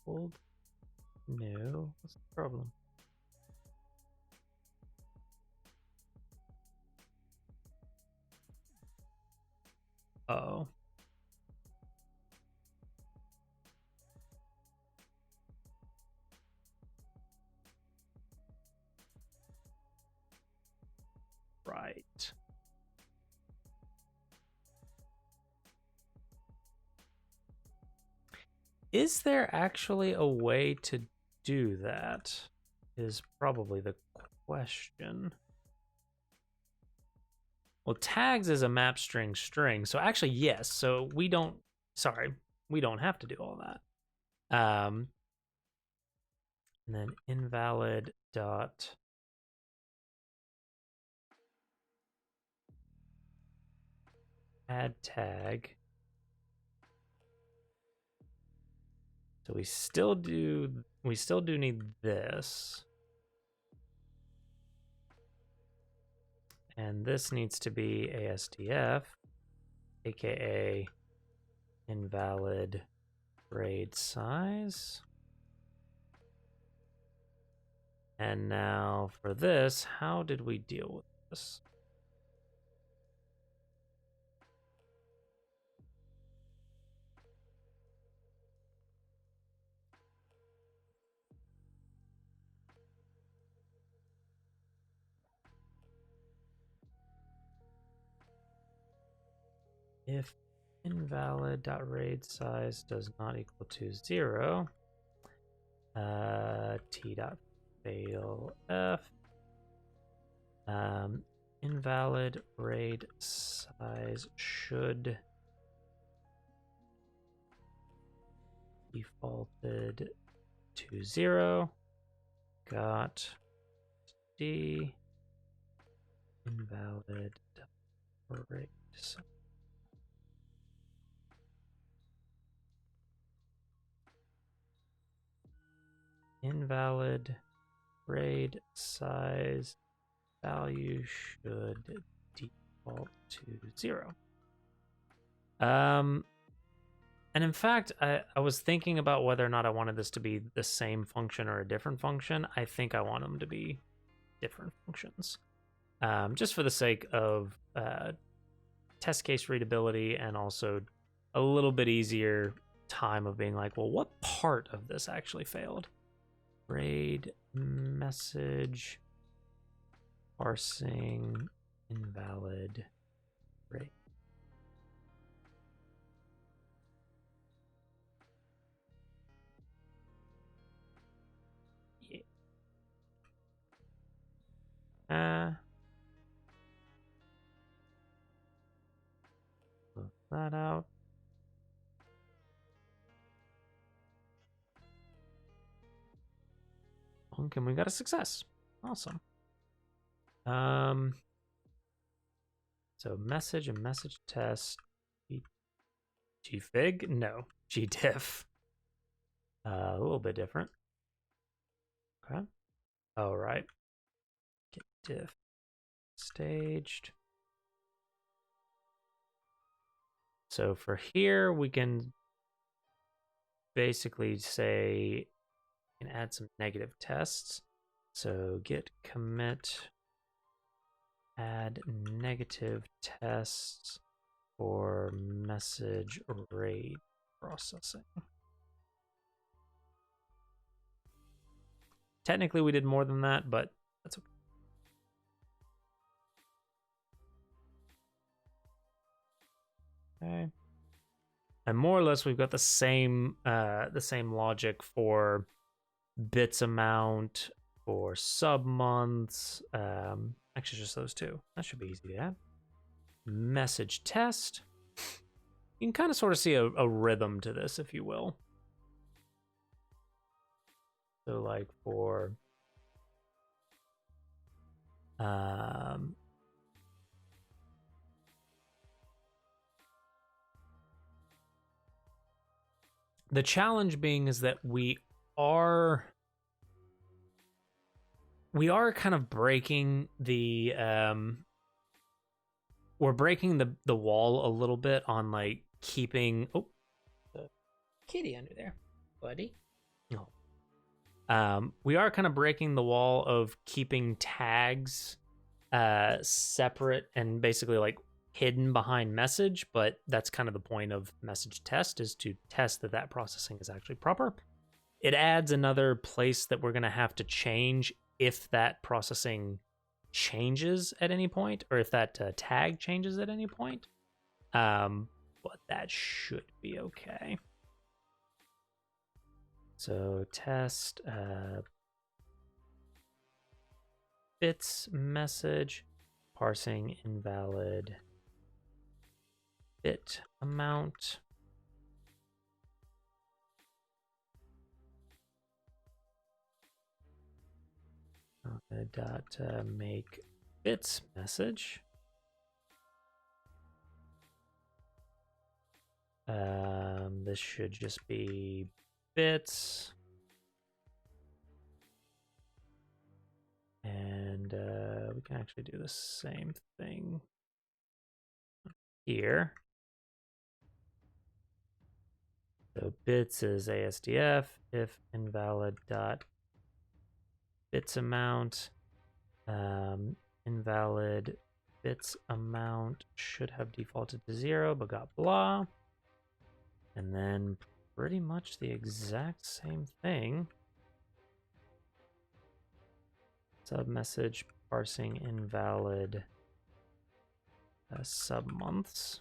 S1: Old? No. What's the problem? Uh-oh. Right. Is there actually a way to do that? Is probably the question. Well, tags is a map string string. So actually, yes. So we don't have to do all that. And then invalid dot add tag. So we still do need this. And this needs to be ASDF, aka invalid RAID size. And now for this, how did we deal with this? If invalid.RAID size does not equal to 0, t.failf, invalid RAID size should defaulted to 0. Got D invalid RAID size. Invalid RAID size value should default to 0. And in fact, I was thinking about whether or not I wanted this to be the same function or a different function. I think I want them to be different functions, just for the sake of test case readability and also a little bit easier time of being like, well, what part of this actually failed? RAID message parsing invalid RAID. Yeah. Close that out. Okay, we got a success. Awesome. So message and message test. Gfig? No. Gdiff. A little bit different. Okay. All right. Get diff staged. So for here, we can basically say, we can add some negative tests. So git commit, add negative tests for message rate processing. Technically, we did more than that, but that's okay. Okay. And more or less, we've got the same logic for bits amount, for sub months. Actually, just those two. That should be easy to add. Message test. You can kind of sort of see a rhythm to this, if you will. So like for the challenge being is that we are kind of breaking the we're breaking the wall a little bit on like keeping the kitty under there, buddy. No. We are kind of breaking the wall of keeping tags separate and basically like hidden behind message, but that's kind of the point of message test, is to test that processing is actually proper. It adds another place that we're going to have to change if that processing changes at any point, or if that tag changes at any point. But that should be okay. So test bits message, parsing invalid bit amount. Dot make bits message. This should just be bits. And we can actually do the same thing here. So bits is ASDF if invalid dot bits amount. Invalid bits amount should have defaulted to 0, but got blah. And then pretty much the exact same thing. Sub message parsing invalid sub months.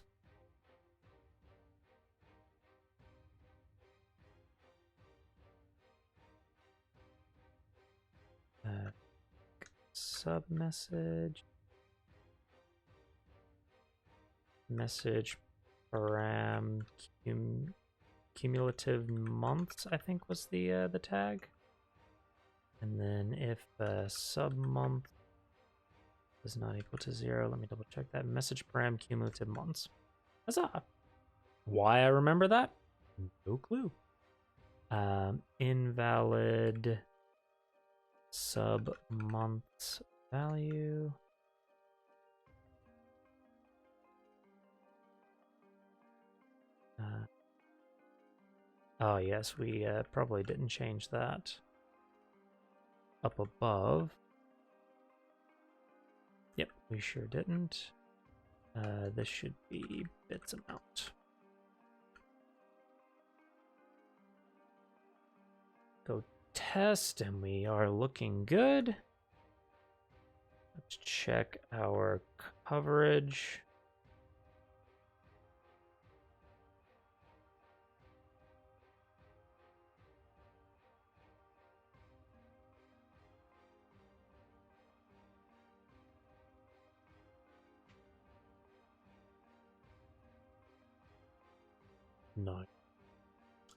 S1: Sub message param cumulative months, I think was the tag. And then if sub month is not equal to 0, let me double check that. Message param cumulative months. Huzzah! Why I remember that? No clue. Invalid sub months value. Oh yes, we probably didn't change that up above. Yep, we sure didn't. This should be bits amount. Go test, and we are looking good. Let's check our coverage. No.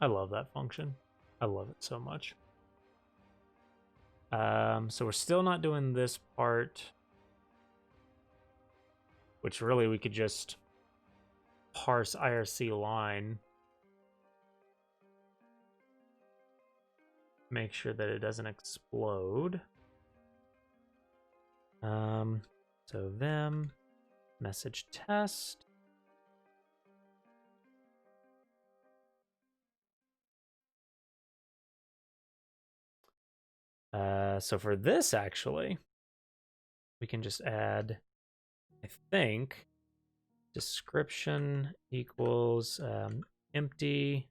S1: I love that function. I love it so much. So we're still not doing this part, which really we could just parse IRC line. Make sure that it doesn't explode. So them, message test. So for this, actually, we can just add, I think, description equals empty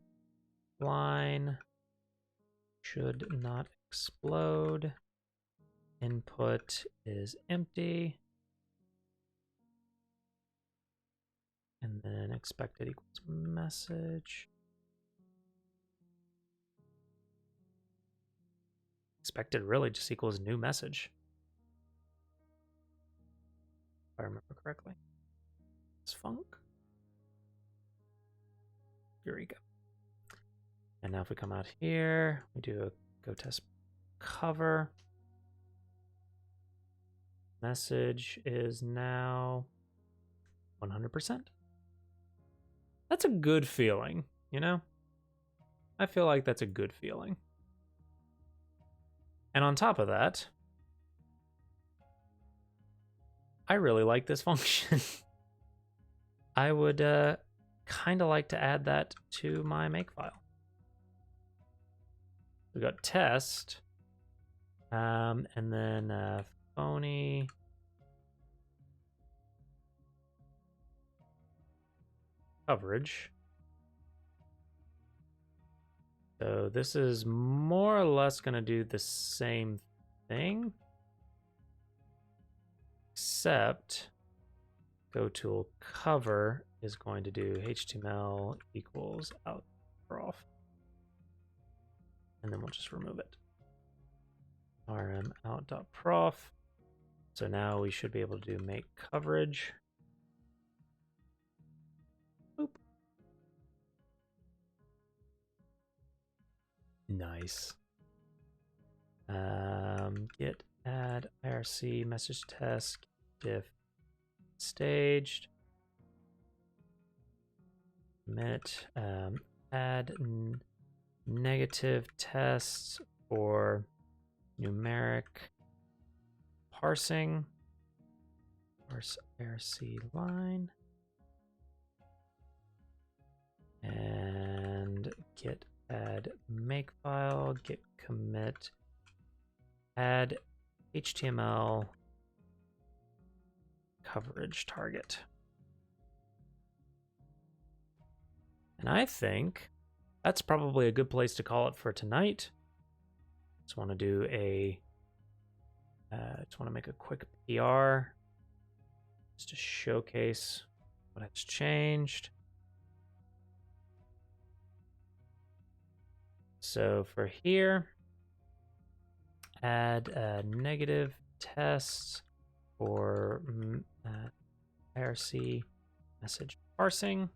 S1: line should not explode. Input is empty. And then expected equals message. Expected really just equals new message, if I remember correctly. It's func. Here we go. And now if we come out here, we do a go test cover. Message is now 100%. That's a good feeling, you know? I feel like that's a good feeling. And on top of that, I really like this function. I would kind of like to add that to my makefile. We got test, and then phony coverage. So this is more or less going to do the same thing, except GoTool cover is going to do HTML equals out prof. And then we'll just remove it. rm out.prof. So now we should be able to do make coverage. Boop. Nice. Git add IRC message test diff staged. Commit add negative tests for numeric parsing. Parse IRC line. And git add makefile, git commit, add HTML coverage target. And I think that's probably a good place to call it for tonight. Just want to do a, just want to make a quick PR just to showcase what has changed. So for here, add negative tests for IRC message parsing.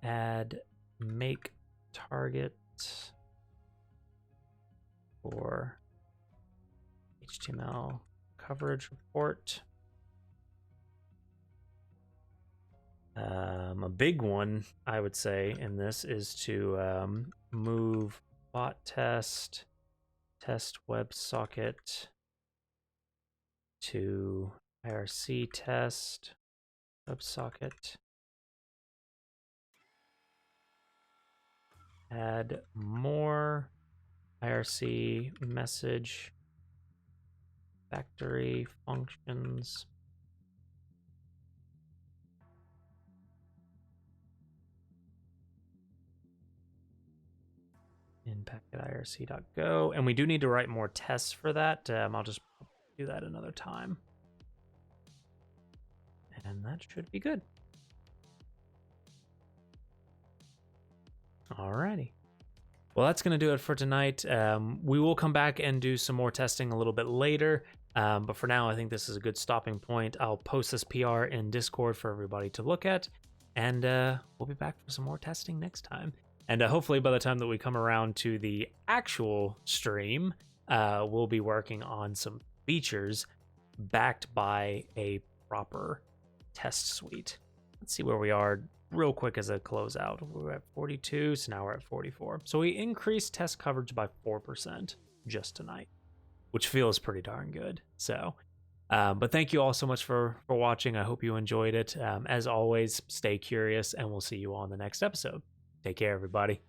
S1: Add make target for HTML coverage report. A big one, I would say, in this is to move bot test WebSocket to IRC test WebSocket. Add more IRC message factory functions. In packet.irc.go. And we do need to write more tests for that. I'll just do that another time. And that should be good. Alrighty. Well, that's going to do it for tonight. We will come back and do some more testing a little bit later. But for now, I think this is a good stopping point. I'll post this PR in Discord for everybody to look at. And we'll be back for some more testing next time. And hopefully by the time that we come around to the actual stream, we'll be working on some features backed by a proper test suite. Let's see where we are real quick as a closeout. We're at 42, so now we're at 44. So we increased test coverage by 4% just tonight, which feels pretty darn good. So, but thank you all so much for watching. I hope you enjoyed it. As always, stay curious, and we'll see you on the next episode. Take care, everybody.